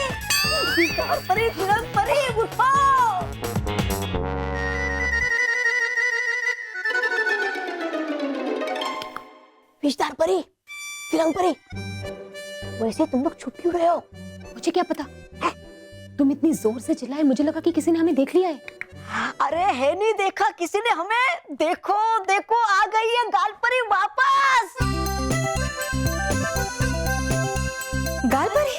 विस्तार परी, फिरंग परी, उठो। विस्तार परी, फिरंग परी, वैसे तुम लोग छुप क्यों रहे हो? मुझे क्या पता? तुम इतनी जोर से चिल्लाए, मुझे लगा कि किसी ने हमें देख लिया है। अरे है नहीं देखा किसी ने हमें। देखो देखो, आ गई है गालपरी वापस। गालपरी?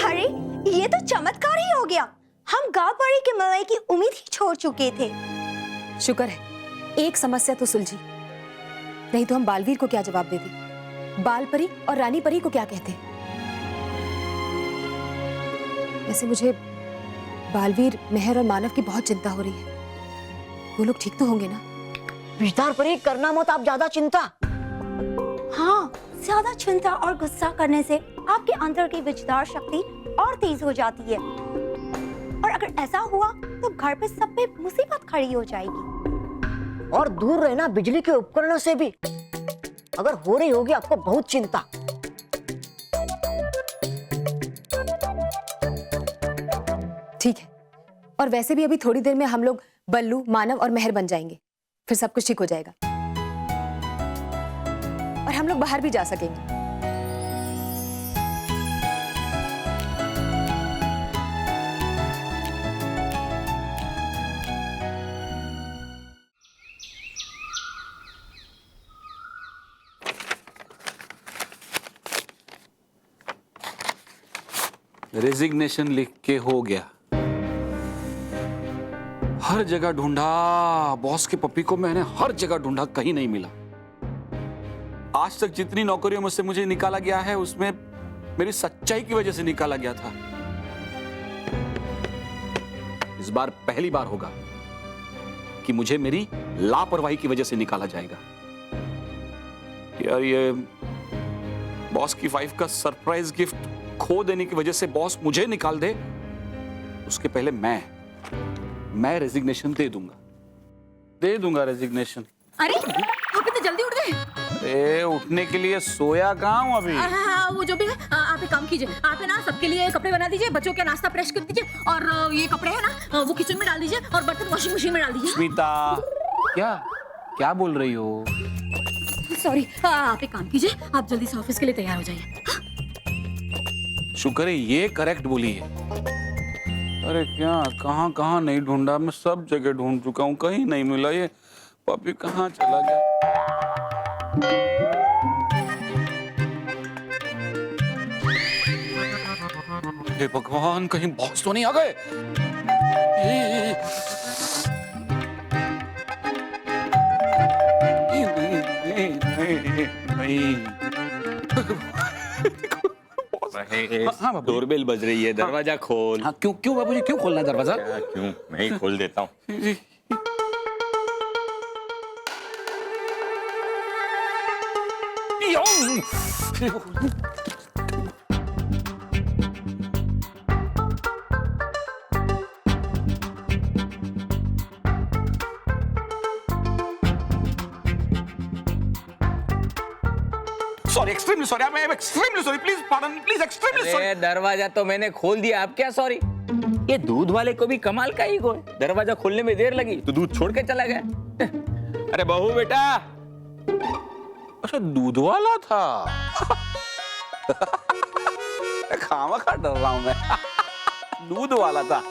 अरे ये तो चमत्कार ही हो गया। हम गालपरी के मिलने की उम्मीद ही छोड़ चुके थे। शुक्र है एक समस्या तो सुलझी, नहीं तो हम बालवीर को क्या जवाब देते? बालपरी और रानी परी को क्या कहते? वैसे मुझे बालवीर, मेहर और मानव की बहुत चिंता हो रही है। वो लोग ठीक तो होंगे ना? विस्तार परी, करना मत आप ज्यादा चिंता। हाँ, ज्यादा चिंता और गुस्सा करने से आपके अंदर की विचार शक्ति और तेज हो जाती है, और अगर ऐसा हुआ तो घर पे सब पे मुसीबत खड़ी हो जाएगी। और दूर रहना बिजली के उपकरणों से भी। अगर हो रही होगी आपको बहुत चिंता। ठीक है, और वैसे भी अभी थोड़ी देर में हम लोग बल्लू, मानव और मेहर बन जाएंगे, फिर सब कुछ ठीक हो जाएगा और हम लोग बाहर भी जा सकेंगे। रेजिग्नेशन लिख के हो गया। हर जगह ढूंढा, बॉस के पप्पी को मैंने हर जगह ढूंढा, कहीं नहीं मिला। आज तक जितनी नौकरियों में से मुझे निकाला गया है, उसमें मेरी सच्चाई की वजह से निकाला गया था। इस बार पहली बार होगा कि मुझे मेरी लापरवाही की वजह से निकाला जाएगा। यार, ये बॉस की वाइफ का सरप्राइज गिफ्ट खो देने की वजह से बॉस मुझे निकाल दे, उसके पहले मैं रेजिग्नेशन दे दूंगा रेजिग्नेशन। अरे आप इतने जल्दी उठ गए? उठने के लिए सोया कहाँ हूँ अभी। हाँ, वो जो भी है, आप एक काम कीजिए, आप है ना सबके लिए कपड़े बना दीजिए, बच्चों का नाश्ता प्रेस कर दीजिए, और ये कपड़े है ना वो किचन में डाल दीजिए, और बर्तन वॉशिंग मशीन में डाल दीजिए। स्मिता, क्या बोल रही हो? सॉरी, आप एक काम कीजिए, आप जल्दी से ऑफिस के लिए तैयार हो जाइए। शुक्र है ये करेक्ट बोली है। अरे क्या, कहाँ नहीं ढूंढा, मैं सब जगह ढूंढ चुका हूँ, कहीं नहीं मिला। ये पपी कहाँ चला गया? हे भगवान, कहीं बॉस तो नहीं आ गए? नहीं। हाँ, डोरबेल बज रही है, दरवाजा खोल। हाँ, क्यों बाबूजी, क्यों खोलना है दरवाजा? क्यों, मैं ही खोल देता हूँ। Sorry, extremely sorry, I am extremely sorry, please pardon, please extremely sorry. दरवाजा तो मैंने खोल दिया, आप क्या सॉरी? ये दूध वाले को भी कमाल का ईगो है। दरवाजा खोलने में देर लगी तो दूध छोड़ के चला गया। अरे बहू बेटा, अच्छा दूध वाला था। खामा खा डर रहा हूं मैं। दूध वाला था।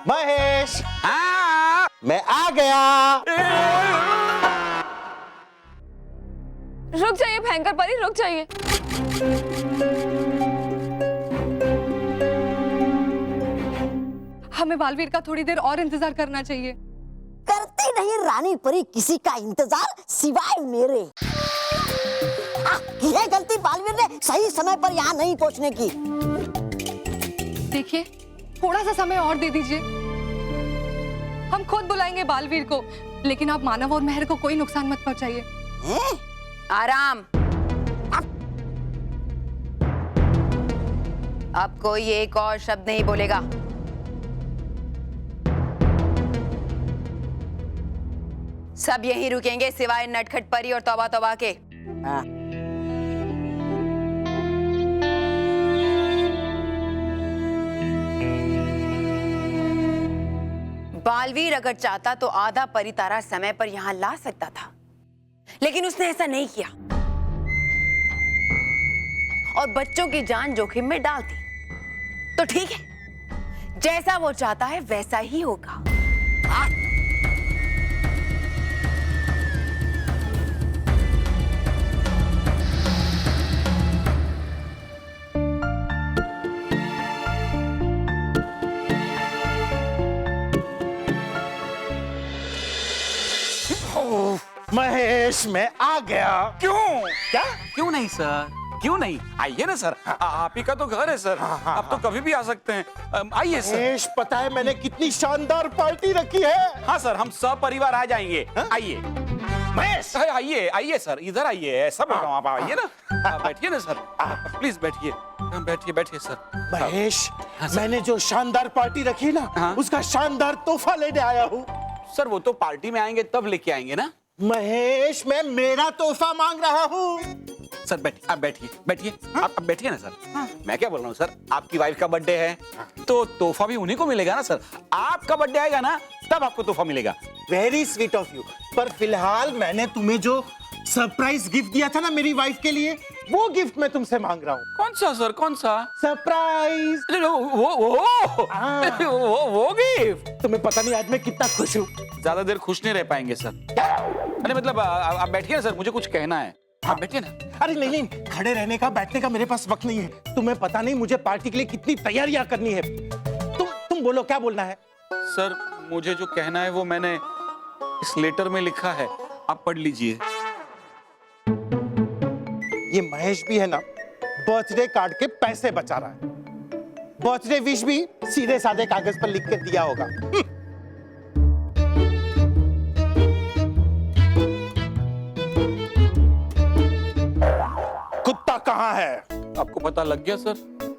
महेश, हाँ मैं आ गया। रुक जाइए भयंकर परी, रुक जाइए। हमें बालवीर का थोड़ी देर और इंतजार करना चाहिए। करती नहीं रानी परी किसी का इंतजार सिवाय मेरे। की है गलती बालवीर ने सही समय पर यहाँ नहीं पहुँचने की। देखिए थोड़ा सा समय और दे दीजिए, हम खुद बुलाएंगे बालवीर को, लेकिन आप मानव और मेहर को कोई नुकसान मत पहुंचाइए। आराम। अब कोई एक और शब्द नहीं बोलेगा। सब यहीं रुकेंगे सिवाय नटखट परी और तौबा तौबा के। बालवीर अगर चाहता तो आधा परितारा समय पर यहां ला सकता था, लेकिन उसने ऐसा नहीं किया और बच्चों की जान जोखिम में डाल दी। तो ठीक है, जैसा वो चाहता है वैसा ही होगा। महेश, मैं आ गया। क्यों? क्या? क्यों नहीं सर, क्यों नहीं? आइए ना सर, आप ही का तो घर है सर। आप तो कभी भी आ सकते हैं। आइए सर। महेश, पता है मैंने कितनी शानदार पार्टी रखी है। हाँ सर, हम सब परिवार आ जाएंगे। आइए महेश, आइए आइए सर, इधर आइए। ऐसा बोल रहा हूँ, आप आइए ना। बैठिए ना सर, प्लीज बैठिए। बैठिए बैठिए सर। महेश, मैंने जो शानदार पार्टी रखी ना, हाँ। उसका शानदार तोहफा लेने आया हूँ। सर वो तो पार्टी में आएंगे तब लेके आएंगे ना। महेश, मैं मेरा तोहफा मांग रहा हूँ। सर बैठिए, आप बैठिए बैठिए। आप बैठिए ना सर। मैं क्या बोल रहा हूँ सर, आपकी वाइफ का बर्थडे है तो तोहफा भी उन्हीं को मिलेगा ना सर। आपका बर्थडे आएगा ना तब आपको तोहफा मिलेगा। Very sweet of you. पर फिलहाल मैंने तुम्हें जो सरप्राइज गिफ्ट दिया था ना मेरी वाइफ के लिए, वो गिफ्ट मैं तुमसे मांग रहा हूँ। कौन सा सर, कौन सा? सरप्राइज। वो गिफ्ट। तुम्हें पता नहीं आज मैं कितना खुश हूँ। ज्यादा देर खुश नहीं रह पाएंगे सर। अरे मतलब आप बैठिए ना सर, मुझे कुछ कहना है। आप बैठिए ना। अरे नहीं, खड़े रहने का बैठने का मेरे पास वक्त नहीं है। तुम्हें पता नहीं मुझे पार्टी के लिए कितनी तैयारियां करनी है। तुम बोलो, क्या बोलना है? सर मुझे जो कहना है वो मैंने इस लेटर में लिखा है, आप पढ़ लीजिए। ये महेश भी है ना, बर्थडे कार्ड के पैसे बचा रहा है। बर्थडे विश भी सीधे साधे कागज पर लिख के दिया होगा। कुत्ता कहाँ है? आपको पता लग गया सर?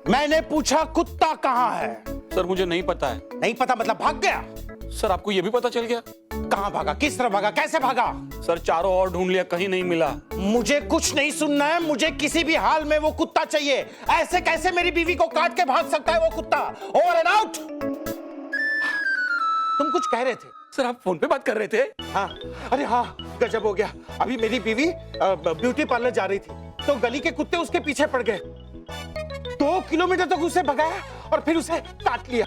मैंने पूछा कुत्ता कहाँ है? सर मुझे नहीं पता है। नहीं पता मतलब भाग गया? सर आपको ये भी पता चल गया? कहाँ भागा, किस तरह भागा, कैसे भागा? सर चारों ओर ढूंढ लिया, कहीं नहीं मिला। मुझे कुछ नहीं सुनना है। मुझे किसी भी हाल में वो कुत्ता चाहिए। ऐसे कैसे मेरी बीवी को काट के भाग सकता है वो कुत्ता? Over and out. तुम कुछ कह रहे थे? सर आप फोन पे बात कर रहे थे? हाँ, अरे हाँ, गजब हो गया। अभी मेरी बीवी ब्यूटी पार्लर जा रही थी तो गली के कुत्ते उसके पीछे पड़ गए। 2 किलोमीटर तक उसे भगाया और फिर उसे काट लिया।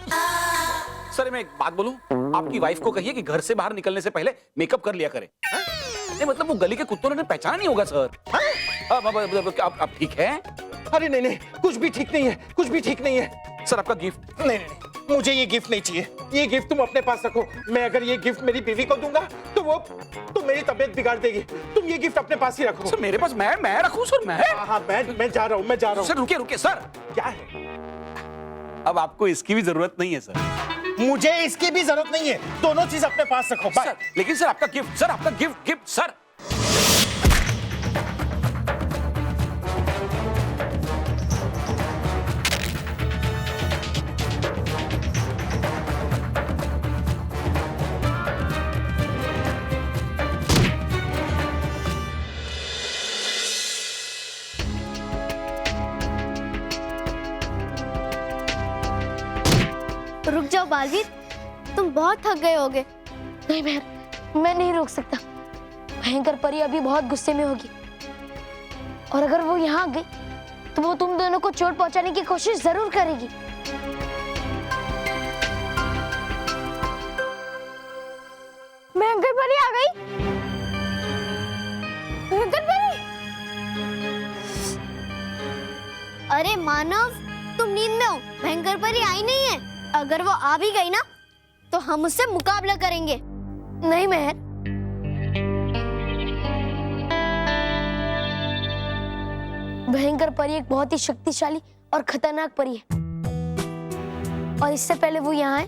सर मैं एक बात बोलूं, आपकी वाइफ को कहिए कि घर से बाहर निकलने से पहले मेकअप कर लिया करे। नहीं मतलब वो गली के कुत्तों ने पहचाना नहीं होगा सर। आप ठीक है? अरे नहीं, कुछ भी ठीक नहीं है, कुछ भी ठीक नहीं है। सर आपका गिफ्ट? नहीं, मुझे ये गिफ्ट नहीं चाहिए। ये गिफ्ट तुम अपने पास रखो। मैं अगर ये गिफ्ट मेरी बीवी को दूंगा तो मेरी तबीयत बिगाड़ देगी। तुम ये गिफ्ट अपने पास ही रखो। सर मेरे पास मैं रखूं सर? हाँ, मैं जा रहा हूँ। सर रुकिए सर। क्या है? अब आपको इसकी भी जरूरत नहीं है सर। मुझे इसकी भी जरूरत नहीं है। दोनों चीज अपने पास रखो। सर, लेकिन सर आपका गिफ्ट, सर आपका गिफ्ट सर। बालवीर, तुम बहुत थक गए होगे। नहीं मेहर, मैं नहीं रोक सकता। भयंकर परी अभी बहुत गुस्से में होगी, और अगर वो यहाँ आ गई तो वो तुम दोनों को चोट पहुंचाने की कोशिश जरूर करेगी। भयंकर परी आ गई। भयंकर परी! अरे मानव, तुम नींद में हो। भयंकर परी आई नहीं है। अगर वो आ भी गई ना तो हम उससे मुकाबला करेंगे। नहीं मेहर, भयंकर परी एक बहुत ही शक्तिशाली और खतरनाक परी है, और इससे पहले वो यहाँ आए,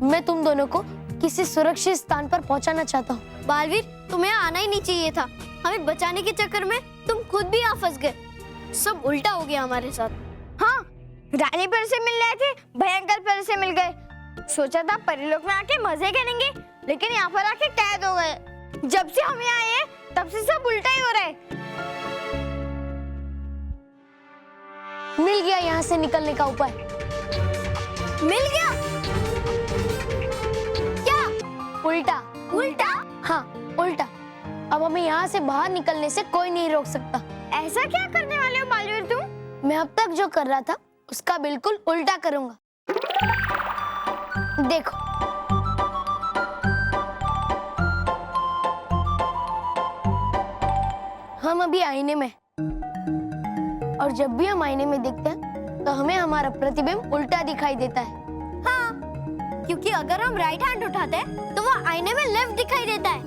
मैं तुम दोनों को किसी सुरक्षित स्थान पर पहुंचाना चाहता हूँ। बालवीर, तुम्हें आना ही नहीं चाहिए था। हमें बचाने के चक्कर में तुम खुद भी यहाँ फंस गए। सब उल्टा हो गया हमारे साथ। हाँ, रानी परी से मिल रहे थे, भयंकर परी से मिल गए। सोचा था परिलोक में आके मजे करेंगे, लेकिन यहाँ पर आके कैद हो गए। जब से हम यहाँ आए हैं तब से सब उल्टा ही हो रहा है। मिल गया यहाँ से निकलने का उपाय। मिल गया? क्या? उल्टा। उल्टा? हाँ, उल्टा। अब हमें यहाँ से बाहर निकलने से कोई नहीं रोक सकता। ऐसा क्या करने वाले हो बालवीर तुम? मैं अब तक जो कर रहा था उसका बिल्कुल उल्टा करूंगा। देखो, हम अभी आईने में, और जब भी हम आईने में देखते हैं तो हमें हमारा प्रतिबिंब उल्टा दिखाई देता है। हाँ, क्योंकि अगर हम राइट हैंड उठाते हैं तो वो आईने में लेफ्ट दिखाई देता है।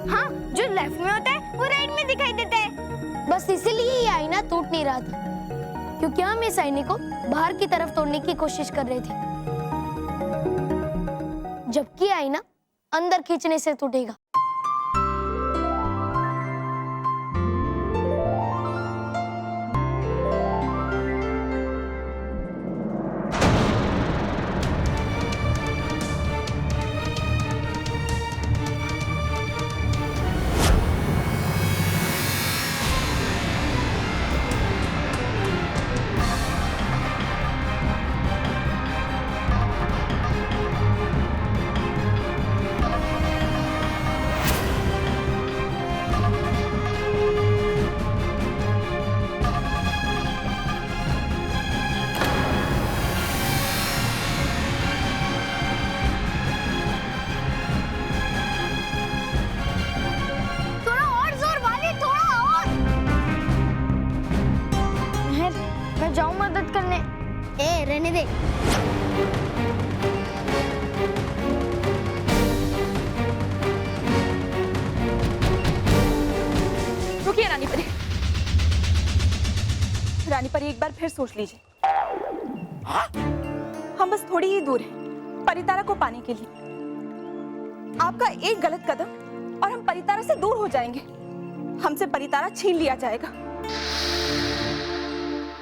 हाँ, जो लेफ्ट में होता है वो राइट में दिखाई देता है। बस इसीलिए ये आईना टूट नहीं रहा था, क्योंकि हम इस आईने को बाहर की तरफ तोड़ने की कोशिश कर रहे थे, जबकि आईना अंदर खींचने से टूटेगा। जाऊं मदद करने? रहने दे। रुकिए रानी परी। रानी परी, एक बार फिर सोच लीजिए। हम बस थोड़ी ही दूर हैं परितारा को पाने के लिए। आपका एक गलत कदम और हम परितारा से दूर हो जाएंगे। हमसे परितारा छीन लिया जाएगा।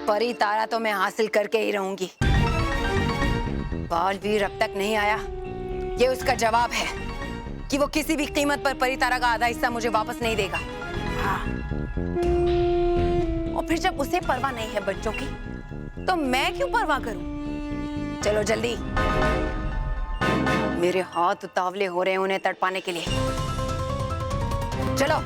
परितारा तो मैं हासिल करके ही रहूंगी। बालवीर अब तक नहीं आया, ये उसका जवाब है कि वो किसी भी कीमत पर परितारा का आधा हिस्सा मुझे वापस नहीं देगा। हाँ। और फिर जब उसे परवाह नहीं है बच्चों की, तो मैं क्यों परवाह करूं? चलो जल्दी, मेरे हाथ उतावले हो रहे हैं उन्हें तड़पाने के लिए। चलो।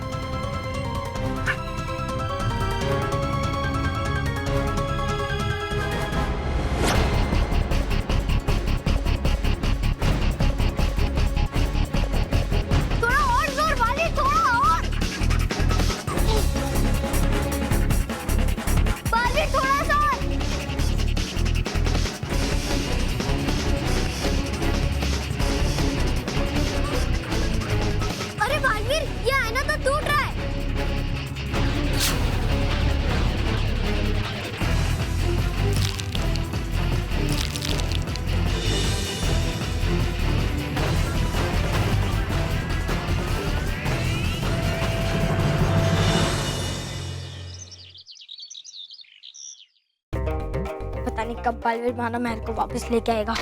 पता नहीं कब बालवीर मानव महल को वापस लेके आएगा।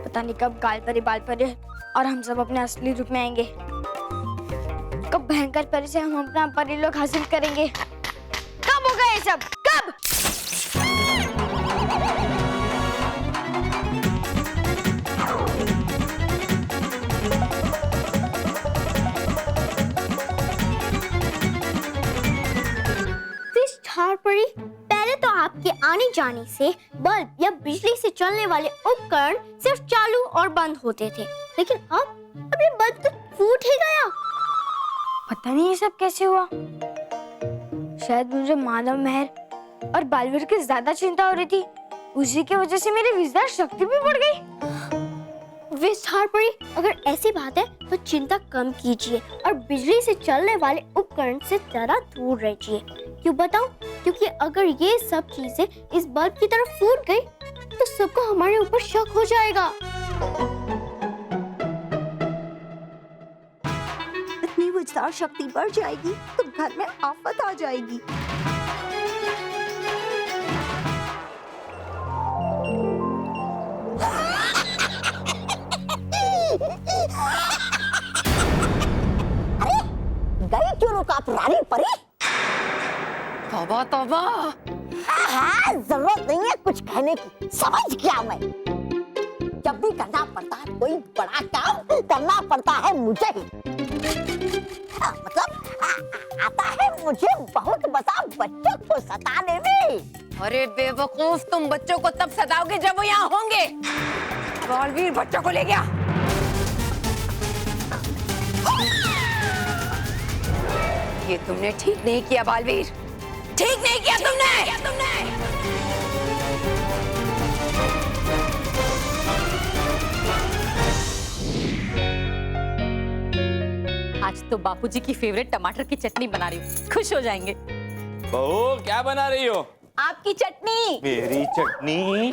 पता नहीं कब गालपरी बालपरी और हम सब अपने असली रूप में आएंगे। कब भयंकर परी से हम अपना परिलोक हासिल करेंगे। कब होगा ये सब? कब? आने जाने से बल्ब या बिजली से चलने वाले उपकरण सिर्फ चालू और बंद होते थे, लेकिन अब ये बल्ब तो फूट ही गया। पता नहीं ये सब कैसे हुआ। शायद मुझे मानव, मेहर और बालवीर की ज्यादा चिंता हो रही थी, उसी की वजह से मेरी विस्तार शक्ति भी बढ़ गई। विस्तार पड़ी, अगर ऐसी बात है तो चिंता कम कीजिए और बिजली से चलने वाले उपकरण से जरा दूर रहिए। क्यों बताऊं? क्योंकि अगर ये सब चीजें इस बल्ब की तरफ फूट गई तो सबको हमारे ऊपर शक हो जाएगा। इतनी विस्तार शक्ति बढ़ जाएगी तो घर में आफत आ जाएगी। गई क्यों रुक आप रानी परी? तौबा तौबा। हाँ, जरूरत नहीं है कुछ कहने की, समझ गया मैं। जब भी करना पड़ता है कोई बड़ा काम, करना पड़ता है मुझे ही। मतलब आता है मुझे बहुत मजा बच्चों को सताने में। अरे बेवकूफ, तुम बच्चों को तब सताओगे जब वो यहाँ होंगे। बालवीर बच्चों को ले गया। ये तुमने ठीक नहीं किया बालवीर, ठीक नहीं किया तुमने। आज तो बापूजी की फेवरेट टमाटर की चटनी बना रही हूँ, खुश हो जाएंगे। बहू क्या बना रही हो? आपकी चटनी। मेरी चटनी?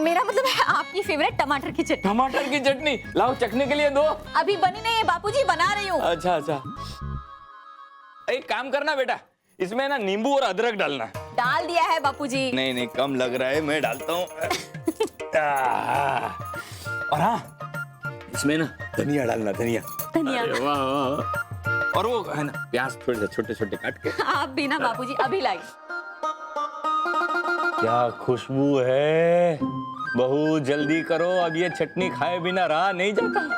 मेरा मतलब है आपकी फेवरेट टमाटर की चटनी। टमाटर की चटनी लाओ, चखने के लिए दो। अभी बनी नहीं है बापूजी, बना रही हूँ। अच्छा अच्छा, एक काम करना बेटा, इसमें ना नींबू और अदरक डालना। डाल दिया है बापूजी। नहीं नहीं, कम लग रहा है, मैं डालता हूँ। और हाँ, इसमें ना धनिया डालना, धनिया। धनिया। अरे वाह वाह। और वो है ना प्याज थोड़े से छोटे छोटे काट के। आप भी ना बापूजी, अभी लाई। क्या खुशबू है। बहू जल्दी करो, अब ये चटनी खाए बिना रहा नहीं जाता।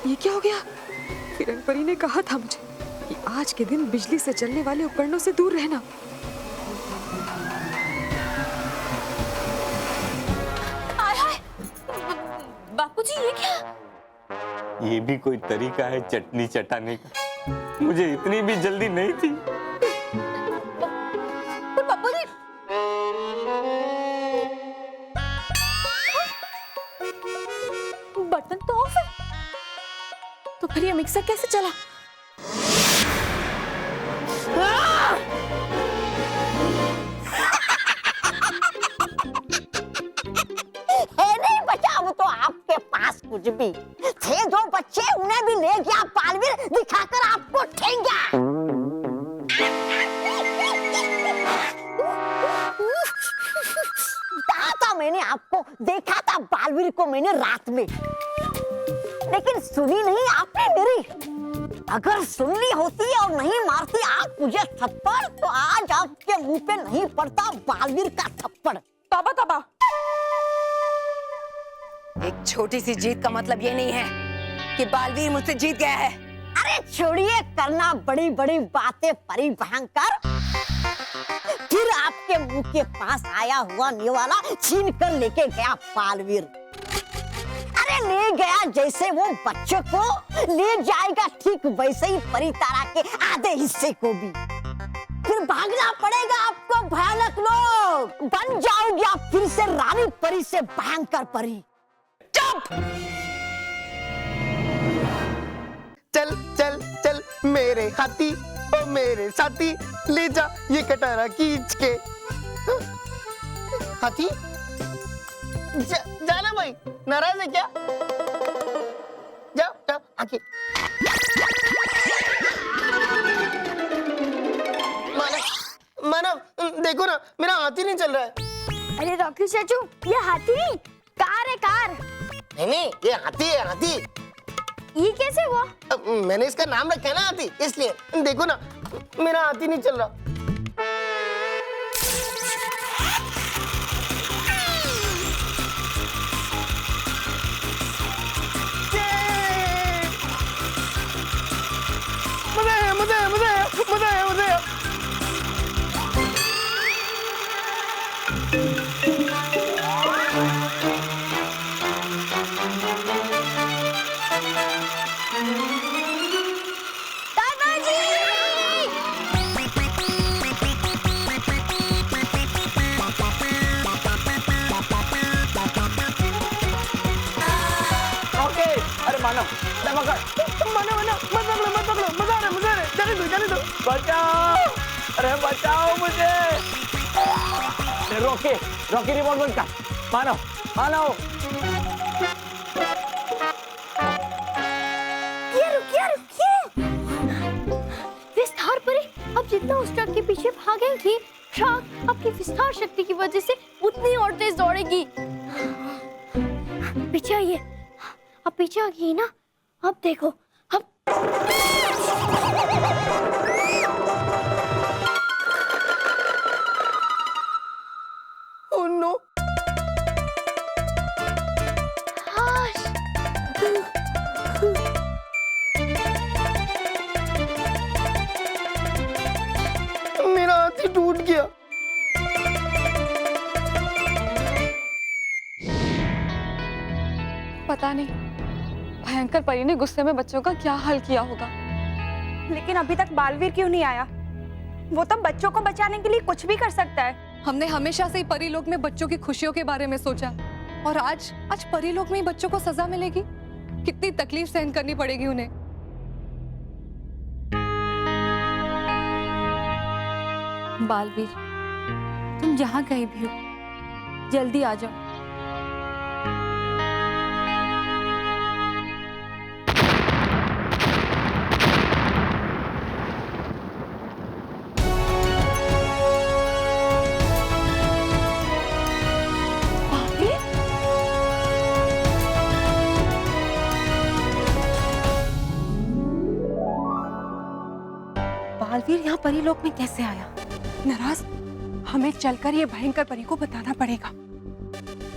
ये क्या हो गया? किरण परी ने कहा था मुझे कि आज के दिन बिजली से चलने वाले उपकरणों से दूर रहना। बापूजी ये क्या? ये भी कोई तरीका है चटनी चटाने का? मुझे इतनी भी जल्दी नहीं थी। बापूजी बटन तो ऑफ है, तो फिर ये मिक्सर कैसे चला? नहीं बचा वो तो आपके पास कुछ भी थे, जो बच्चे उन्हें भी ले गया बालवीर, दिखाकर आपको ठेंगा। कहा था मैंने आपको, देखा था बालवीर को मैंने रात में, लेकिन सुनी नहीं आपने मेरी। अगर सुन ली होती और नहीं मारती आप मुझे थप्पड़, तो आज आपके मुंह पे नहीं पड़ता बालवीर का थप्पड़। तौबा तौबा। एक छोटी सी जीत का मतलब ये नहीं है कि बालवीर मुझसे जीत गया है। अरे छोड़िए करना बड़ी बड़ी बातें परी भयंकर। फिर आपके मुंह के पास आया हुआ निवाला छीन कर लेके गया बालवीर। अरे ले गया जैसे वो बच्चों को ले जाएगा, ठीक वैसे ही परी तारा के आधे हिस्से को भी। फिर भागना पड़ेगा आपको भयानक लोग, बन जाओगे आप फिर से रानी परी से भयंकर परी। चुप! चल चल चल मेरे हाथी ओ मेरे साथी, ले जा ये कटारा खींच के। हाथी जाना भाई, नाराज है क्या? जाओ जाओ आके। मानव देखो ना, मेरा हाथी नहीं चल रहा है। अरे रॉकी चाचू, ये हाथी नहीं, कार है कार। नहीं ये हाथी है, हाथी। ये कैसे हुआ? मैंने इसका नाम रखा है ना हाथी, इसलिए। देखो ना मेरा हाथी नहीं चल रहा। मानव, अरे पकड़। मत पकड़ो, मजा आ रहा है, जाने दो। बचाओ, अरे बचाओ मुझे। रॉकी, रॉकी रिमोट बंद कर। मानव, मानव। विस्तार परी, अब जितना उस ट्रक के पीछे भागेंगी, ट्रक आपकी विस्तार शक्ति की वजह से उतनी और तेज दौड़ेगी। पीछे आइए, अब पीछे आ गई ना, अब देखो, अब ओह नो, मेरा हाथ ही टूट गया। पता नहीं भयंकर परी ने गुस्से में बच्चों का क्या हाल किया होगा। लेकिन अभी तक बालवीर क्यों नहीं आया? वो तो बच्चों को बचाने के लिए कुछ भी कर सकता है। हमने हमेशा से ही परीलोक में बच्चों की खुशियों के बारे में सोचा, और आज परीलोक में ही बच्चों को सजा मिलेगी। कितनी तकलीफ सहन करनी पड़ेगी उन्हें। बालवीर, तुम जहाँ कहीं भी हो, जल्दी आ जाओ। बालवीर यहाँ परीलोक में कैसे आया? नाराज, हमें चलकर ये भयंकर परी को बताना पड़ेगा।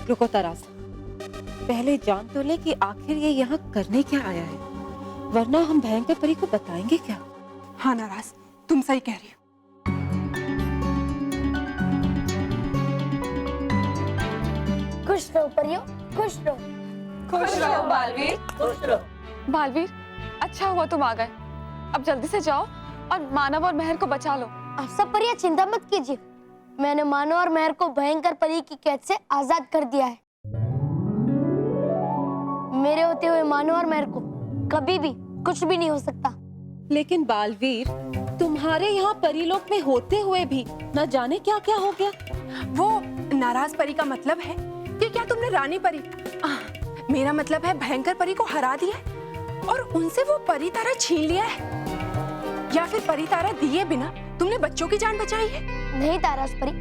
रुको तरास, पहले जान तो ले कि आखिर ये यहाँ करने क्या आया है, वरना हम भयंकर परी को बताएंगे क्या। हाँ नाराज, तुम सही कह रही हो। खुश रहो परियों, खुश रहो। खुश रहो बालवीर, खुश रहो। बालवीर, अच्छा हुआ तुम आ गए। अब जल्दी से जाओ और मानव और महर को बचा लो। आप सब परियां चिंता मत कीजिए, मैंने मानव और महर को भयंकर परी की कैद से आजाद कर दिया है। मेरे होते हुए मानव और महर को कभी भी कुछ भी नहीं हो सकता। लेकिन बालवीर, तुम्हारे यहाँ परीलोक में होते हुए भी न जाने क्या क्या हो गया। वो नाराज परी का मतलब है कि क्या तुमने रानी परी, मेरा मतलब है भयंकर परी को हरा दिया है और उनसे वो परी तारा छीन लिया है, या फिर परी तारा दिए बिना तुमने बच्चों की जान बचाई है? नहीं तारास परी,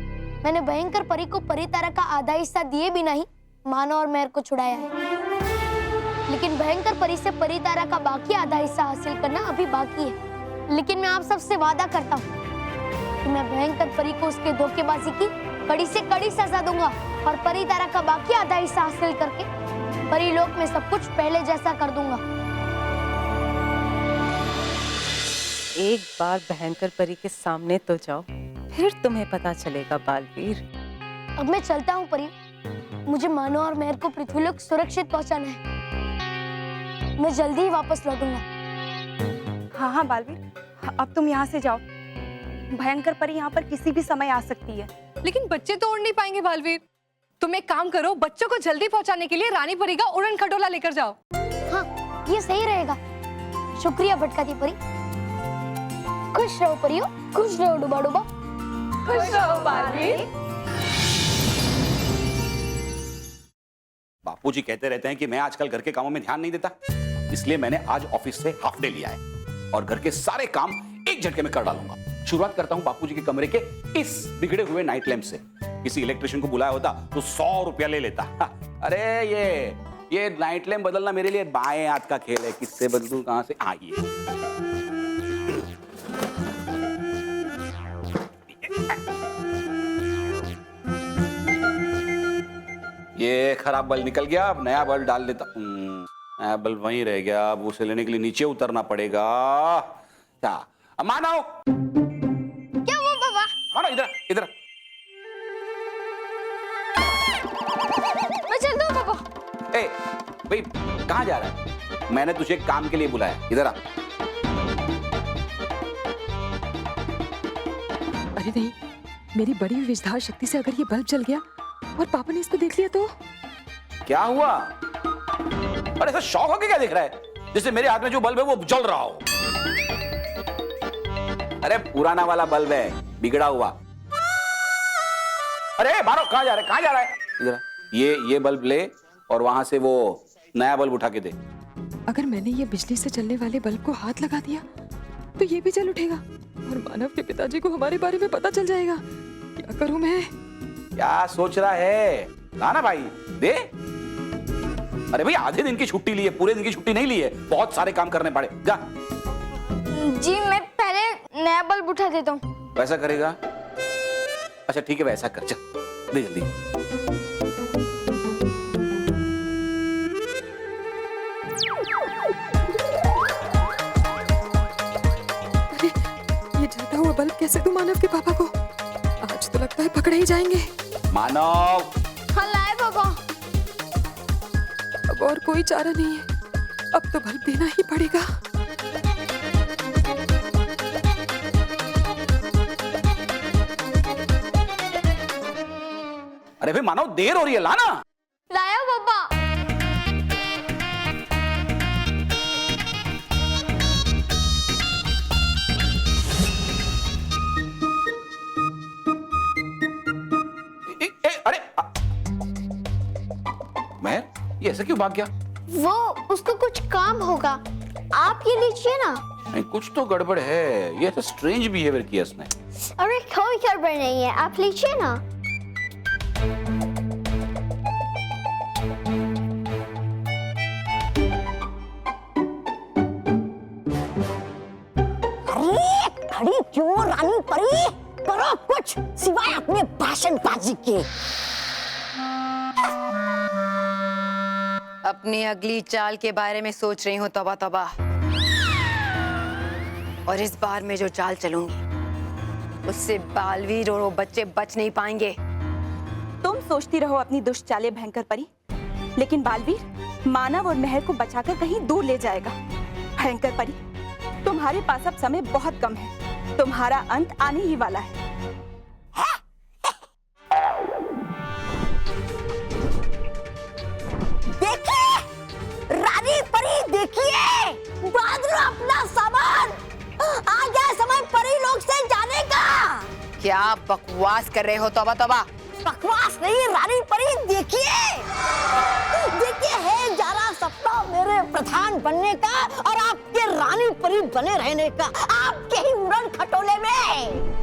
मैंने भयंकर परी को परी तारा का आधा हिस्सा दिए बिना ही मानव और महर को छुड़ाया है। लेकिन भयंकर परी से परी तारा का बाकी आधा हिस्सा हासिल करना अभी बाकी है। लेकिन मैं आप सबसे वादा करता हूँ कि मैं भयंकर परी को उसके धोखेबाजी की कड़ी से कड़ी सजा दूंगा और परी तारा का बाकी आधा हिस्सा हासिल करके परीलोक में सब कुछ पहले जैसा कर दूंगा। एक बार भयंकर परी के सामने तो जाओ, फिर तुम्हें पता चलेगा बालवीर। अब मैं चलता हूँ परी, मुझे मानव और महर को पृथ्वीलोक सुरक्षित पहुंचाना है। मैं जल्दी ही वापस लौटूंगा। हाँ हाँ बालवीर, अब तुम यहाँ से जाओ। भयंकर परी यहाँ पर किसी भी समय आ सकती है। लेकिन बच्चे तो उड़ नहीं पाएंगे बालवीर। तुम एक काम करो, बच्चों को जल्दी पहुंचाने के लिए रानी परी का उड़न खटोला लेकर जाओ। हाँ, ये सही रहेगा। शुक्रिया भटकाती परी। खुश रहो परियो, खुश रहो डुबा डुबा। खुश रहो बालवीर। बापूजी कहते रहते हैं कि मैं आजकल घर के कामों में ध्यान नहीं देता, इसलिए मैंने आज ऑफिस से हाफ डे लिया है और घर के सारे काम एक झटके में कर डालूंगा। शुरुआत करता हूं बापूजी के कमरे के इस बिगड़े हुए नाइट लैंप से। किसी इलेक्ट्रिशियन को बुलाया होता तो 100 रुपया ले लेता। अरे ये नाइट लैंप बदलना मेरे लिए बाएं हाथ का खेल है, किससे बदलूं कहां से। ये खराब बल्ब निकल गया, अब नया बल्ब डाल देता। नया बल्ब वहीं रह गया, अब उसे लेने के लिए नीचे उतरना पड़ेगा। मानव, क्या हुआ बाबा? मानव इधर इधर। मैं चलता हूँ बाबा। ए भाई, कहाँ जा रहा है? मैंने तुझे काम के लिए बुलाया, इधर आ। अरे नहीं, मेरी बड़ी विस्तार शक्ति से अगर ये बल्ब जल गया और पापा ने इसको देख लिया तो? क्या हुआ? और ऐसा शौक होके क्या देख रहा है जैसे मेरे हाथ में जो बल्ब है वो जल रहा हो? अरे पुराना वाला बल्ब है, बिगड़ा हुआ। अरे मारो, कहां जा रहा है, कहां जा रहा है? इधर ये बल्ब ले और वहां से वो नया बल्ब उठा के दे। अगर मैंने ये बिजली से चलने वाले बल्ब को हाथ लगा दिया तो ये भी जल उठेगा और मानव के पिताजी को हमारे बारे में पता चल जाएगा। क्या करूं मैं? क्या सोच रहा है? लाना भाई, दे। अरे भाई आधे दिन की छुट्टी ली है, पूरे दिन की छुट्टी नहीं ली है, बहुत सारे काम करने पड़े। जा। जी मैं पहले नया बल्ब उठा देता हूँ। वैसा करेगा? अच्छा ठीक है, वैसा कर, चल दे जल्दी। ये जलता हुआ बल्ब कैसे दूं मानव के पापा को? आज तो लगता है पकड़े ही जाएंगे। मानव। हाँ लाए पापा। अब और कोई चारा नहीं है, अब तो बल्ब देना ही पड़ेगा। अरे भाई मानव, देर हो रही है, लाना। लाया पापा। अरे महर, ये ऐसे क्यों भाग गया? वो उसको कुछ काम होगा, आप ये लीजिए ना। नहीं, कुछ तो गड़बड़ है, ये तो स्ट्रेंज बिहेवियर किया इसने। अरे कोई गड़बड़ नहीं है, आप लीजिए ना। अरे खड़ी क्यों रानी परी? करो कुछ सिवाय अपने भाषणबाजी के। अपनी अगली चाल के बारे में सोच रही हूँ तौबा तौबा। और इस बार मैं जो चाल चलूंगी उससे बालवीर और वो बच्चे बच नहीं पाएंगे। तुम सोचती रहो अपनी दुष्ट चालें भयंकर परी, लेकिन बालवीर मानव और महर को बचाकर कहीं दूर ले जाएगा। भयंकर परी, तुम्हारे पास अब समय बहुत कम है, तुम्हारा अंत आने ही वाला है। देखिए रानी परी, देखिए बादल अपना सामान, आ गया समय परी लोग से जाने का। क्या बकवास कर रहे हो तौबा तौबा? बकवास नहीं रानी परी, देखिए देखिए है जरा सपना मेरे प्रधान बनने का और आपके रानी परी बने रहने का, आपके ही उड़न खटोले में।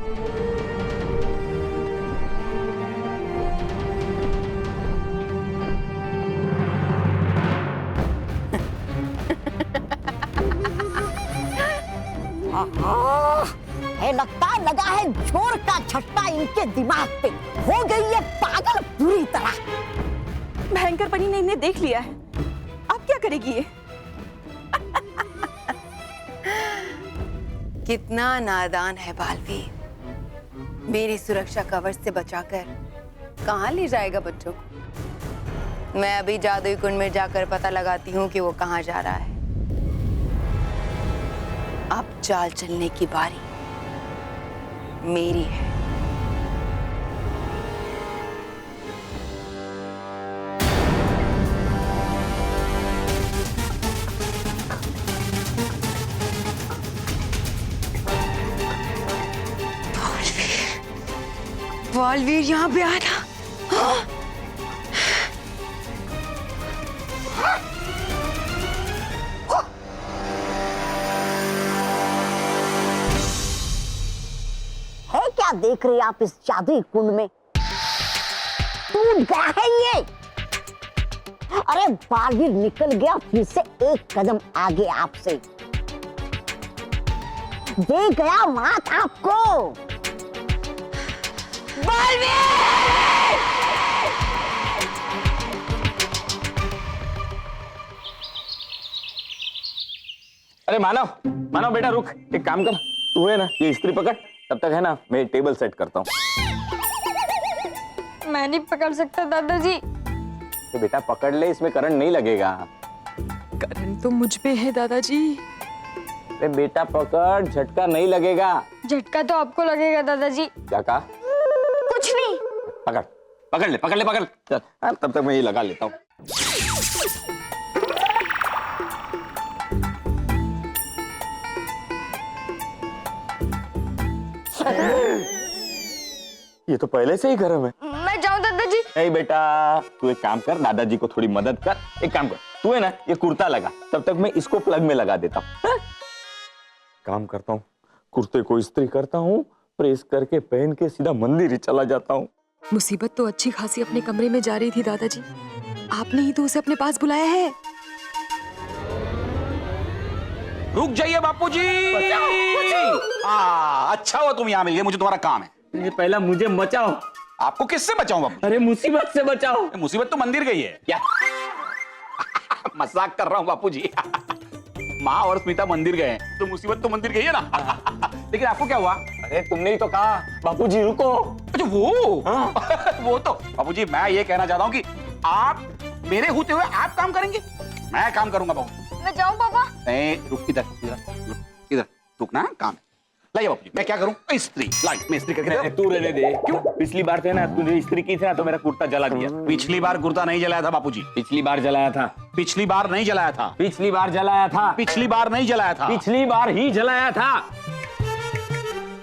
है लगता लगा है जोर का झटका इनके दिमाग पे, हो गई है पागल पूरी तरह। भयंकर परी ने इन्हें देख लिया है, अब क्या करेगी ये? कितना नादान है बालवीर, मेरी सुरक्षा कवच से बचाकर कहाँ ले जाएगा बच्चों को? मैं अभी जादुई कुंड में जाकर पता लगाती हूँ कि वो कहाँ जा रहा है। अब चाल चलने की बारी मेरी है। बालवीर यहाँ पे आया था। है क्या देख रहे आप इस जादुई कुंड में? टूट गया है ये। अरे बालवीर निकल गया फिर से एक कदम आगे आपसे, दे गया मात आपको। अरे मानव, मानव बेटा रुक, एक काम कर, तू है ना ये इस्त्री पकड़, तब तक है ना मैं टेबल सेट करता हूँ। मैं नहीं पकड़ सकता दादाजी। तो बेटा पकड़ ले, इसमें करंट नहीं लगेगा। करंट तो मुझ पे है दादाजी। अरे बेटा पकड़, झटका नहीं लगेगा। झटका तो आपको लगेगा दादाजी। क्या कहा? कुछ नहीं। पकड़ पकड़ ले, पकड़ ले, पकड़। चल तब तक मैं ये लगा लेता हूँ। ये तो पहले से ही गर्म है। मैं जाऊं दादाजी? नहीं बेटा, तू एक काम कर, दादाजी को थोड़ी मदद कर। एक काम कर, तू है ना ये कुर्ता लगा, तब तक मैं इसको प्लग में लगा देता हूँ। काम करता हूँ, कुर्ते को इस्त्री करता हूँ, प्रेस करके पहन के सीधा मंदिर ही चला जाता हूँ। मुसीबत तो अच्छी खासी अपने कमरे में जा रही थी दादाजी, आपने ही तो उसे अपने पास बुलाया है। रुक जाइए बापूजी। अच्छा हुआ तुम यहाँ मिल गए, मुझे तुम्हारा काम है। पहला मुझे बचाओ। आपको किससे बचाऊं बापू? अरे मुसीबत से बचाओ। मुसीबत तो मंदिर गई है क्या? मजाक कर रहा हूँ बापूजी। माँ और स्मिता मंदिर गए हैं, तो मुसीबत तो मंदिर गई है ना। लेकिन आपको क्या हुआ? अरे तुमने ही तो कहा बापूजी रुको। अच्छा वो हाँ। वो तो बापूजी मैं ये कहना चाहता हूँ कि आप मेरे होते हुए आप काम करेंगे, मैं काम करूंगा बाबू। मैं जाऊं पापा? नहीं रुक, इधर रुकना, काम है। लाइए बापूजी, मैं क्या करूं? इस्त्री लाइट में इस्त्री करके। तू रहने दे। क्यों? पिछली बार थे ना तूने इस्त्री की थी ना, तो मेरा कुर्ता जला दिया। पिछली बार कुर्ता नहीं जलाया था बापूजी। पिछली बार जलाया था। पिछली बार नहीं जलाया था। पिछली बार जलाया था। पिछली बार नहीं जलाया था। पिछली बार ही जलाया था।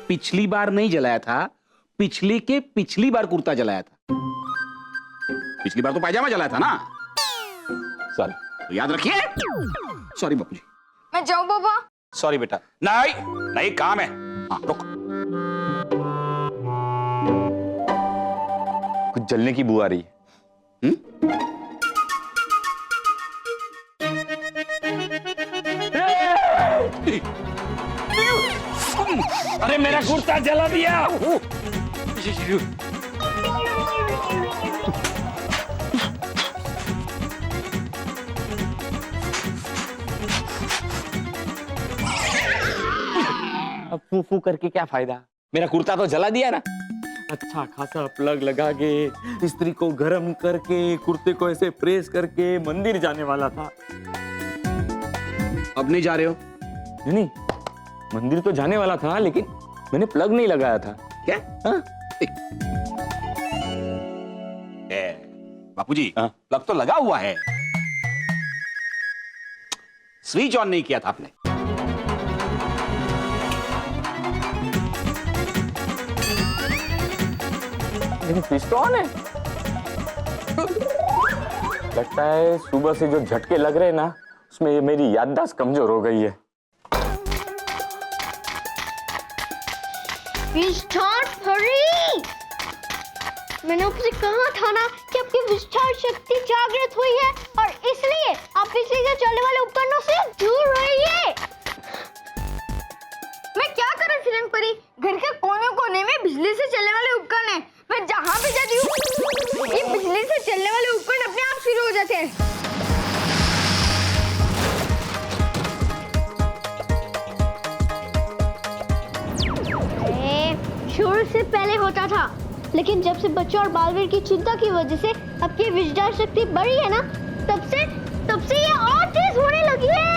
पिछली बार नहीं जलाया था, पिछली के पिछली बार कुर्ता जलाया था। पिछली बार तो पायजामा जलाया था ना। सॉरी, तो याद रखिए। सॉरी बापूजी। मैं जाऊं पापा? सॉरी बेटा। नहीं नहीं, काम है। हाँ रुक। कुछ जलने की बू आ रही है। अरे मेरा कुर्ता जला दिया। अब फू फू करके क्या फायदा? मेरा कुर्ता तो जला दिया ना। अच्छा खासा प्लग लगा के इस्त्री को गर्म करके कुर्ते को ऐसे प्रेस करके मंदिर जाने वाला था। अब नहीं जा रहे हो? नहीं, मंदिर तो जाने वाला था, लेकिन मैंने प्लग नहीं लगाया था। क्या? हाँ? बापूजी प्लग तो लगा हुआ है, स्विच ऑन नहीं किया था आपने। लेकिन स्विच तो ऑन है। लगता है सुबह से जो झटके लग रहे हैं ना, उसमें मेरी याददाश्त कमजोर हो गई है। मैंने आपसे कहा था ना कि आपकी विस्तार शक्ति जागृत हुई है और इसलिए आप बिजली से चलने वाले उपकरणों से दूर रहिए। मैं क्या करूं फिरंग परी? घर के कोने-कोने में बिजली से चलने वाले उपकरण हैं। मैं जहां भी जाती हूँ ये बिजली से चलने वाले उपकरण अपने आप शुरू हो जाते हैं। शुरू से पहले होता था, लेकिन जब से बच्चों और बालवीर की चिंता की वजह से आपकी विचार शक्ति बढ़ी है ना, तब से ये और तेज होने लगी है।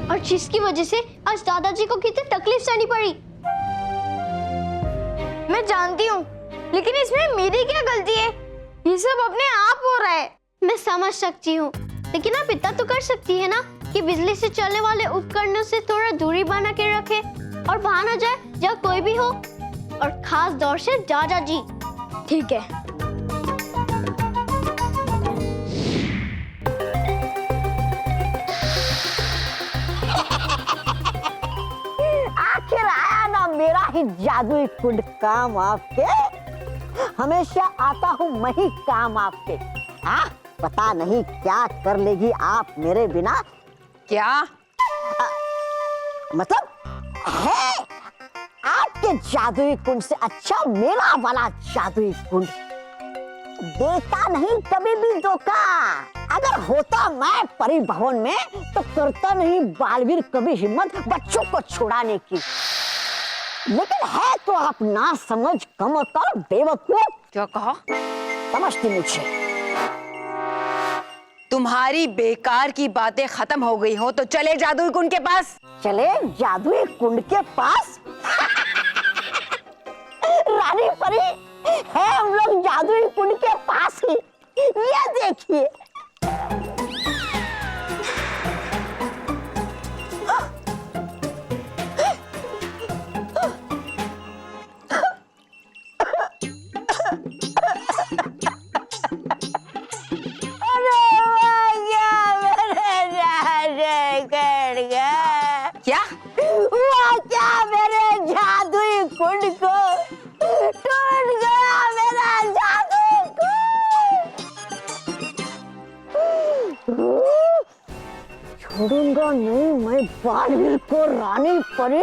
और जिसकी वजह से आज दादाजी को कितनी तकलीफ सहनी पड़ी। मैं जानती हूँ, लेकिन इसमें मेरी क्या गलती है? ये सब अपने आप हो रहा है। मैं समझ सकती हूँ, लेकिन आप इतना तो कर सकती है ना कि बिजली से चलने वाले उपकरणों से थोड़ा दूरी बना के रखे और वहां ना जाए जहाँ कोई भी हो, और खास तौर से दादाजी। ठीक है। आखिर आया ना मेरा ही जादुई कुंड काम आपके। हमेशा आता हूँ मैं ही काम आपके। हाँ, पता नहीं क्या कर लेगी आप मेरे बिना। क्या? मतलब है आपके जादुई कुंड से अच्छा मेरा वाला जादुई कुंड। देता नहीं कभी भी धोखा। अगर होता मैं परी भवन में तो करता नहीं बालवीर कभी हिम्मत बच्चों को छुड़ाने की। लेकिन है तो आप ना समझ कमतर बेवकूफ। क्या कहा? समझती मुझे। तुम्हारी बेकार की बातें खत्म हो गई हो तो चले जादुई कुंड के पास। चले जादुई कुंड के पास? रानी परी है हम लोग जादुई कुंड के पास ही। ये देखिए। छोड़ूंगा नहीं मैं बालवीर को रानी परी।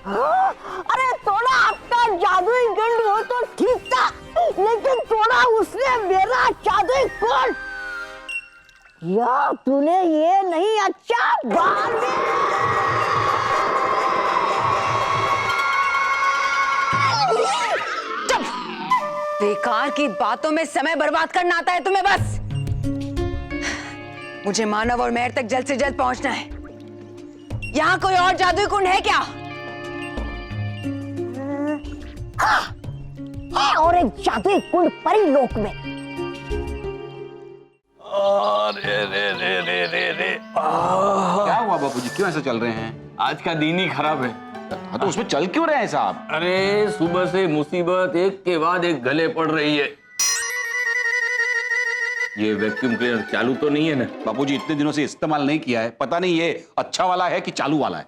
हाँ? अरे थोड़ा आपका जादुई गंड हो तो ठीक था, लेकिन थोड़ा उसने मेरा जादुई कुंड। या तूने ये नहीं अच्छा बेकार की बातों में समय बर्बाद करना आता है तुम्हें बस। मुझे मानव और मेहर तक जल्द से जल्द पहुंचना है। यहाँ कोई और जादुई कुंड है क्या? है और एक जादुई कुंड परी लोक में। क्या हुआ बापूजी, क्यों ऐसा चल रहे हैं? आज का दिन ही खराब है। हाँ तो उसमें चल क्यों रहे हैं साहब? अरे सुबह से मुसीबत एक के बाद एक गले पड़ रही है। ये वैक्यूम क्लीनर चालू तो नहीं है ना? बापूजी इतने दिनों से इस्तेमाल नहीं किया है, पता नहीं ये अच्छा वाला है कि चालू वाला है।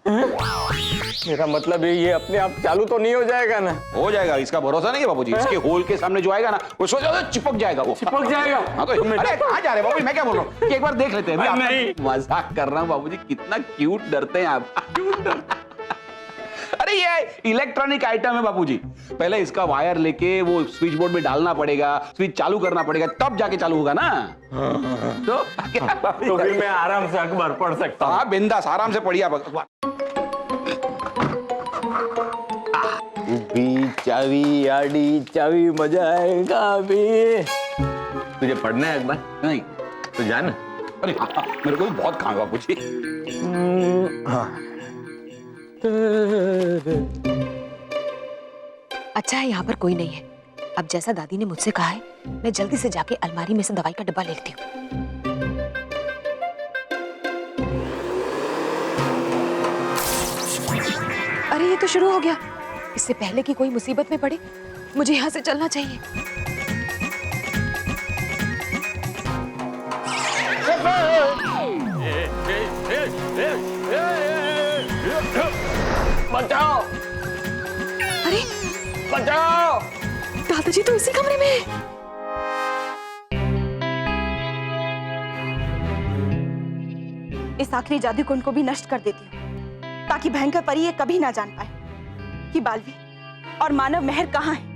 मेरा मतलब है ये अपने आप चालू तो नहीं हो जाएगा ना? हो जाएगा, इसका भरोसा नहीं है बापूजी। इसके होल के सामने जो आएगा ना वो सोच चिपक जाएगा। वो चिपक जाएगा? हाँ तो अरे कहाँ जा रहे हैं बाबूजी, मैं क्या बोल रहा हूँ कि एक बार देख लेते हैं। नहीं मजाक कर रहा हूँ बाबूजी, कितना क्यूट डरते हैं आप। अरे ये इलेक्ट्रॉनिक आइटम है बापूजी, पहले इसका वायर लेके वो स्विच बोर्ड में डालना पड़ेगा, स्विच चालू करना पड़ेगा, तब जाके चालू होगा ना। तो फिर मैं आराम से अखबार पढ़ सकता हूँ। हाँ बिंदास आराम से पढ़िए अखबार। चावी आड़ी चावी मजा आएगा अभी। तुझे पढ़ना है अखबार? नहीं तो जाना। अरे मेरे को भी बहुत काम है बापूजी। अच्छा है यहाँ पर कोई नहीं है। अब जैसा दादी ने मुझसे कहा है, मैं जल्दी से जाके अलमारी में से दवाई का डब्बा ले लेती हूँ। अरे ये तो शुरू हो गया। इससे पहले कि कोई मुसीबत में पड़े, मुझे यहाँ से चलना चाहिए। बचाओ! अरे बचाओ! दादाजी तो इसी कमरे में है। इस आखिरी जादू कुंड को भी नष्ट कर देती हूँ, ताकि भयंकर परी ये कभी ना जान पाए कि बालवीर और मानव मेहर कहाँ है।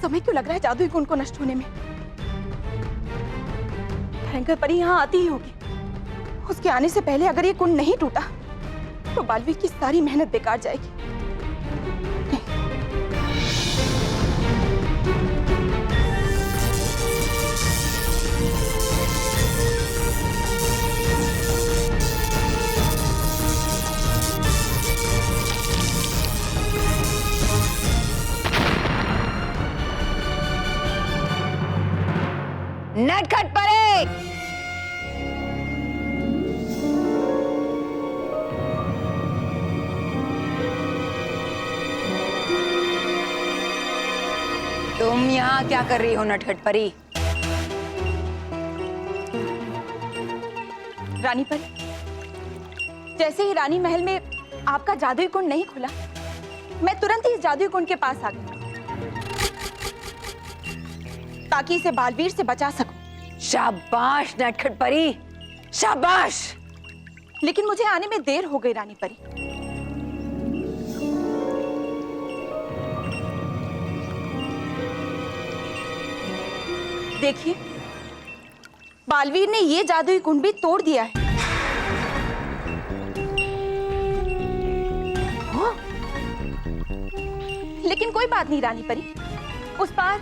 समय क्यों लग रहा है जादुई कुंड को नष्ट होने में? भयंकर परी यहाँ आती ही होगी। उसके आने से पहले अगर ये कुंड नहीं टूटा तो बालवीर की सारी मेहनत बेकार जाएगी। नटखट परे! तुम यहाँ क्या कर रही हो नटखट परी? रानी परी, जैसे ही रानी महल में आपका जादुई कुंड नहीं खुला, मैं तुरंत ही इस जादुई कुंड के पास आ गई ताकि इसे बालवीर से बचा सकूं। शाबाश नटखट परी, शाबाश। लेकिन मुझे आने में देर हो गई रानी परी। देखिए, बालवीर ने ये जादुई कुंड भी तोड़ दिया है। लेकिन कोई बात नहीं रानी परी, उस पार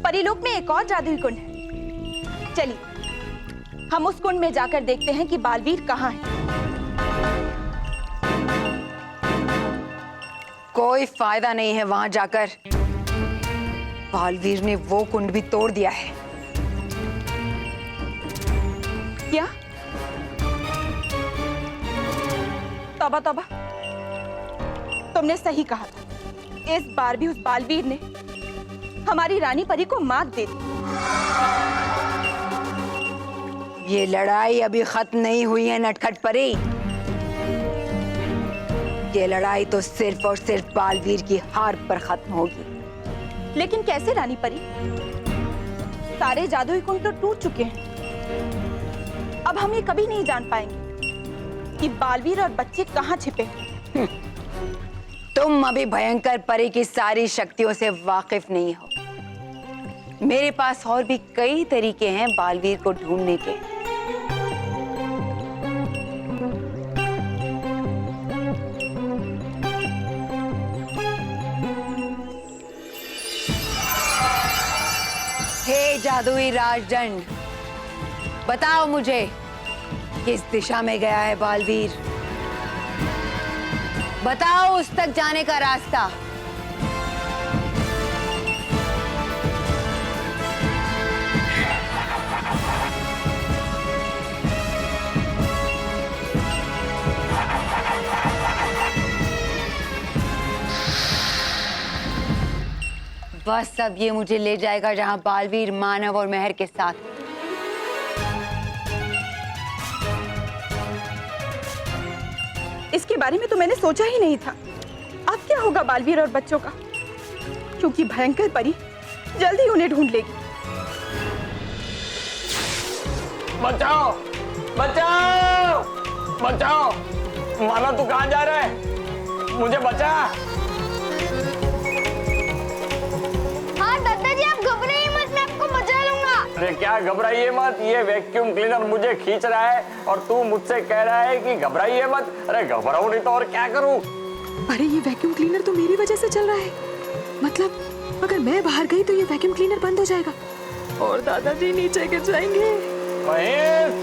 परीलोक में एक और जादुई कुंड है। चलिए हम उस कुंड में जाकर देखते हैं कि बालवीर कहाँ है। कोई फायदा नहीं है वहां जाकर। बालवीर ने वो कुंड भी तोड़ दिया है। क्या? तौबा तौबा, तुमने सही कहा था। इस बार भी उस बालवीर ने हमारी रानी परी को मात दे दी। ये लड़ाई अभी खत्म नहीं हुई है नटखट परी। ये लड़ाई तो सिर्फ और सिर्फ बालवीर की हार पर खत्म होगी। लेकिन कैसे रानी परी? सारे जादुई कुंड तो टूट चुके हैं। अब हम ये कभी नहीं जान पाएंगे कि बालवीर और बच्चे कहाँ छिपे हैं। तुम अभी भयंकर परी की सारी शक्तियों से वाकिफ नहीं हो। मेरे पास और भी कई तरीके हैं बालवीर को ढूंढने के। हे जादुई राजदंड, बताओ मुझे किस दिशा में गया है बालवीर? बताओ उस तक जाने का रास्ता। बस अब ये मुझे ले जाएगा जहां बालवीर मानव और मेहर के साथ। इसके बारे में तो मैंने सोचा ही नहीं था। अब क्या होगा बालवीर और बच्चों का? क्योंकि भयंकर परी जल्द ही उन्हें ढूंढ लेगी। बचाओ, बचाओ, बचाओ! मानव तू कहाँ जा रहा है? मुझे बचा। हाँ दादाजी, आप घबराइए मत, मैं आपको बचा लूंगा। अरे क्या घबराइए मत, ये वैक्यूम क्लीनर मुझे खींच रहा है और तू मुझसे कह रहा है कि घबराइए मत। अरे घबराओ नहीं तो और क्या करूं? अरे ये वैक्यूम क्लीनर तो मेरी वजह से चल रहा है। मतलब अगर मैं बाहर गई तो ये वैक्यूम क्लीनर बंद हो जाएगा और दादाजी नीचे गिर जाएंगे। महेश,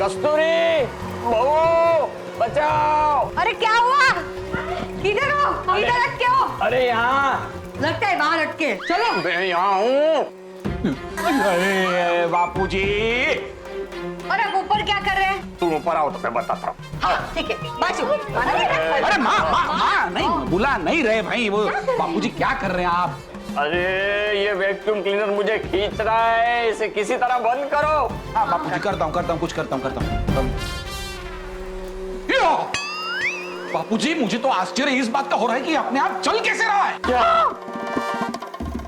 कस्तूरी, बहू, बचाओ! अरे क्या हुआ? किधर हो? इधर अटके हो? अरे यहाँ लगता है बाहर अटके। चलो मैं यहाँ हूँ। अरे बापूजी, और अब ऊपर क्या कर रहे हैं? तुम ऊपर आओ तो मैं बताता हूँ। हाँ, ठीक है, बाजू। अरे माँ नहीं बुला नहीं रहे भाई, वो बापूजी क्या कर रहे हैं आप? अरे ये वैक्यूम क्लीनर मुझे खींच रहा है, इसे किसी तरह बंद करो। हाँ बापूजी, करता हूँ, कुछ करता हूँ। बापूजी, मुझे तो आश्चर्य इस बात का हो रहा है कि अपने आप चल कैसे रहा है? क्या?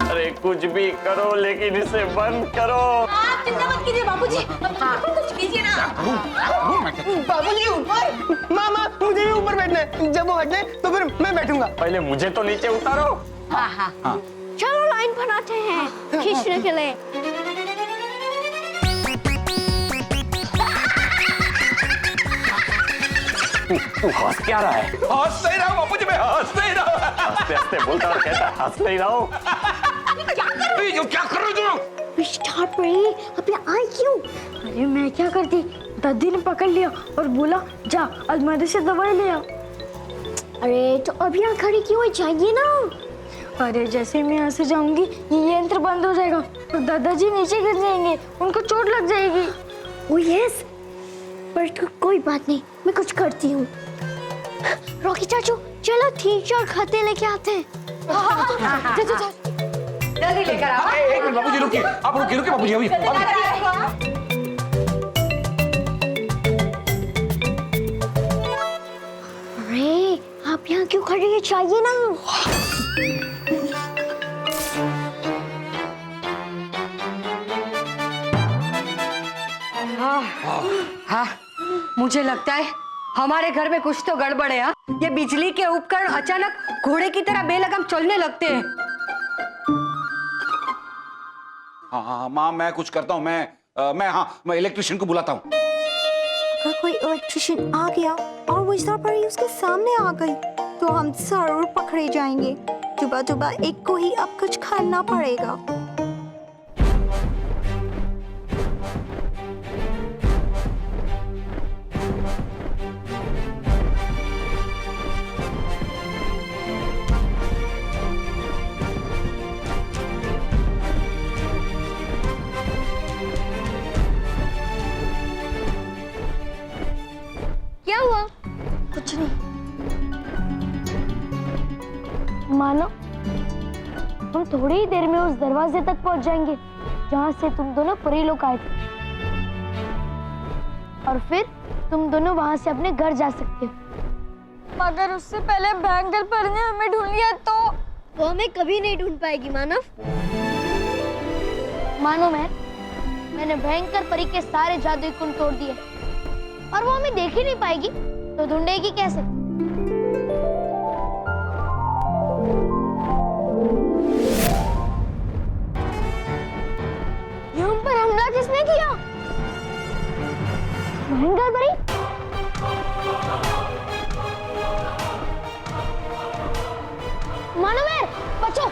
अरे कुछ भी करो लेकिन इसे बंद करो। आप चिंता मत कीजिए बाबूजी, कुछ कीजिए ना। बाबूजी ऊपर, मामा मुझे भी ऊपर बैठना है। जब वो हटे तो फिर मैं बैठूंगा। पहले मुझे तो नीचे उतारो। हाँ। चलो लाइन बनाते हैं खींचने के लिए। तू हंस क्या रहा है? हंस नहीं रहा बापूजी, मैं हंस नहीं रहा। हंसते हंसते बोलता और कहता हंस नहीं रहा हूँ। क्या कर रहे हो तुम? स्टार्ट रही, अब ये आई क्यों? अरे मैं क्या करती, दादी ने पकड़ लिया और बोला जा अलमारी से दवाई ले आ। अरे तो अब यहाँ खड़ी क्यों है, चाहिए ना। अरे जैसे मैं यहाँ से जाऊंगी ये यंत्र बंद हो जाएगा और दादाजी नीचे गिर जाएंगे, उनको चोट लग जाएगी। ओ यस, पर तो कोई बात नहीं, मैं कुछ करती हूँ। रॉकी चाचू चलो ठीक और खाते लेके आते हैं। जल्दी लेकर आओ। एक मिनट बापूजी, रुकिए, आप रुकिए बापूजी, अभी अरे आप यहाँ क्यों खड़े हैं, चाहिए ना। हाँ, मुझे लगता है हमारे घर में कुछ तो गड़बड़ है। हाँ, ये बिजली के उपकरण अचानक घोड़े की तरह बेलगाम चलने लगते हैं। हाँ माँ, मैं कुछ करता हूँ। मैं इलेक्ट्रिशियन को बुलाता हूँ। अगर कोई इलेक्ट्रिशियन आ गया और वो इस पर उसके सामने आ गई तो हम जरूर पकड़े जाएंगे। जुबा जुबा एक को ही अब कुछ करना पड़ेगा। मानो हम थोड़ी ही देर में उस दरवाजे तक पहुंच जाएंगे जहां से तुम दोनों परी लोग आए थे, और फिर तुम दोनों वहां से अपने घर जा सकते हो। मगर उससे पहले भयंकर परी ने हमें ढूंढ लिया तो वो हमें कभी नहीं ढूंढ पाएगी मानव। मानो मैंने भयंकर परी के सारे जादुई कुंड तोड़ दिए और वो हमें देख ही नहीं पाएगी, तो ढूंढेगी कैसे? हम पर हमला किसने किया? भयंकर परी? मानो बचो!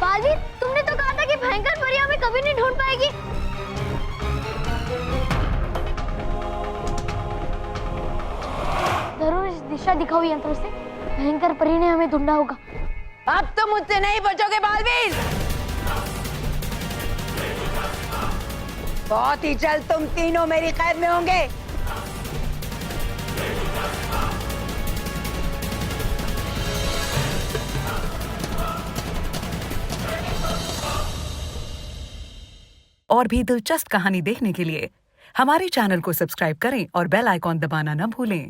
बाजी, तुमने तो कहा था कि भयंकर परी हमें कभी नहीं ढूंढ पाएगी। जरूर इस दिशा दिखाओ यंत्र से भयंकर परी ने हमें ढूंढा होगा। अब तो मुझसे नहीं बचोगे बालवीर। बहुत ही जल्द तुम तीनों मेरी कैद में होंगे। और भी दिलचस्प कहानी देखने के लिए हमारे चैनल को सब्सक्राइब करें और बेल आइकॉन दबाना न भूलें।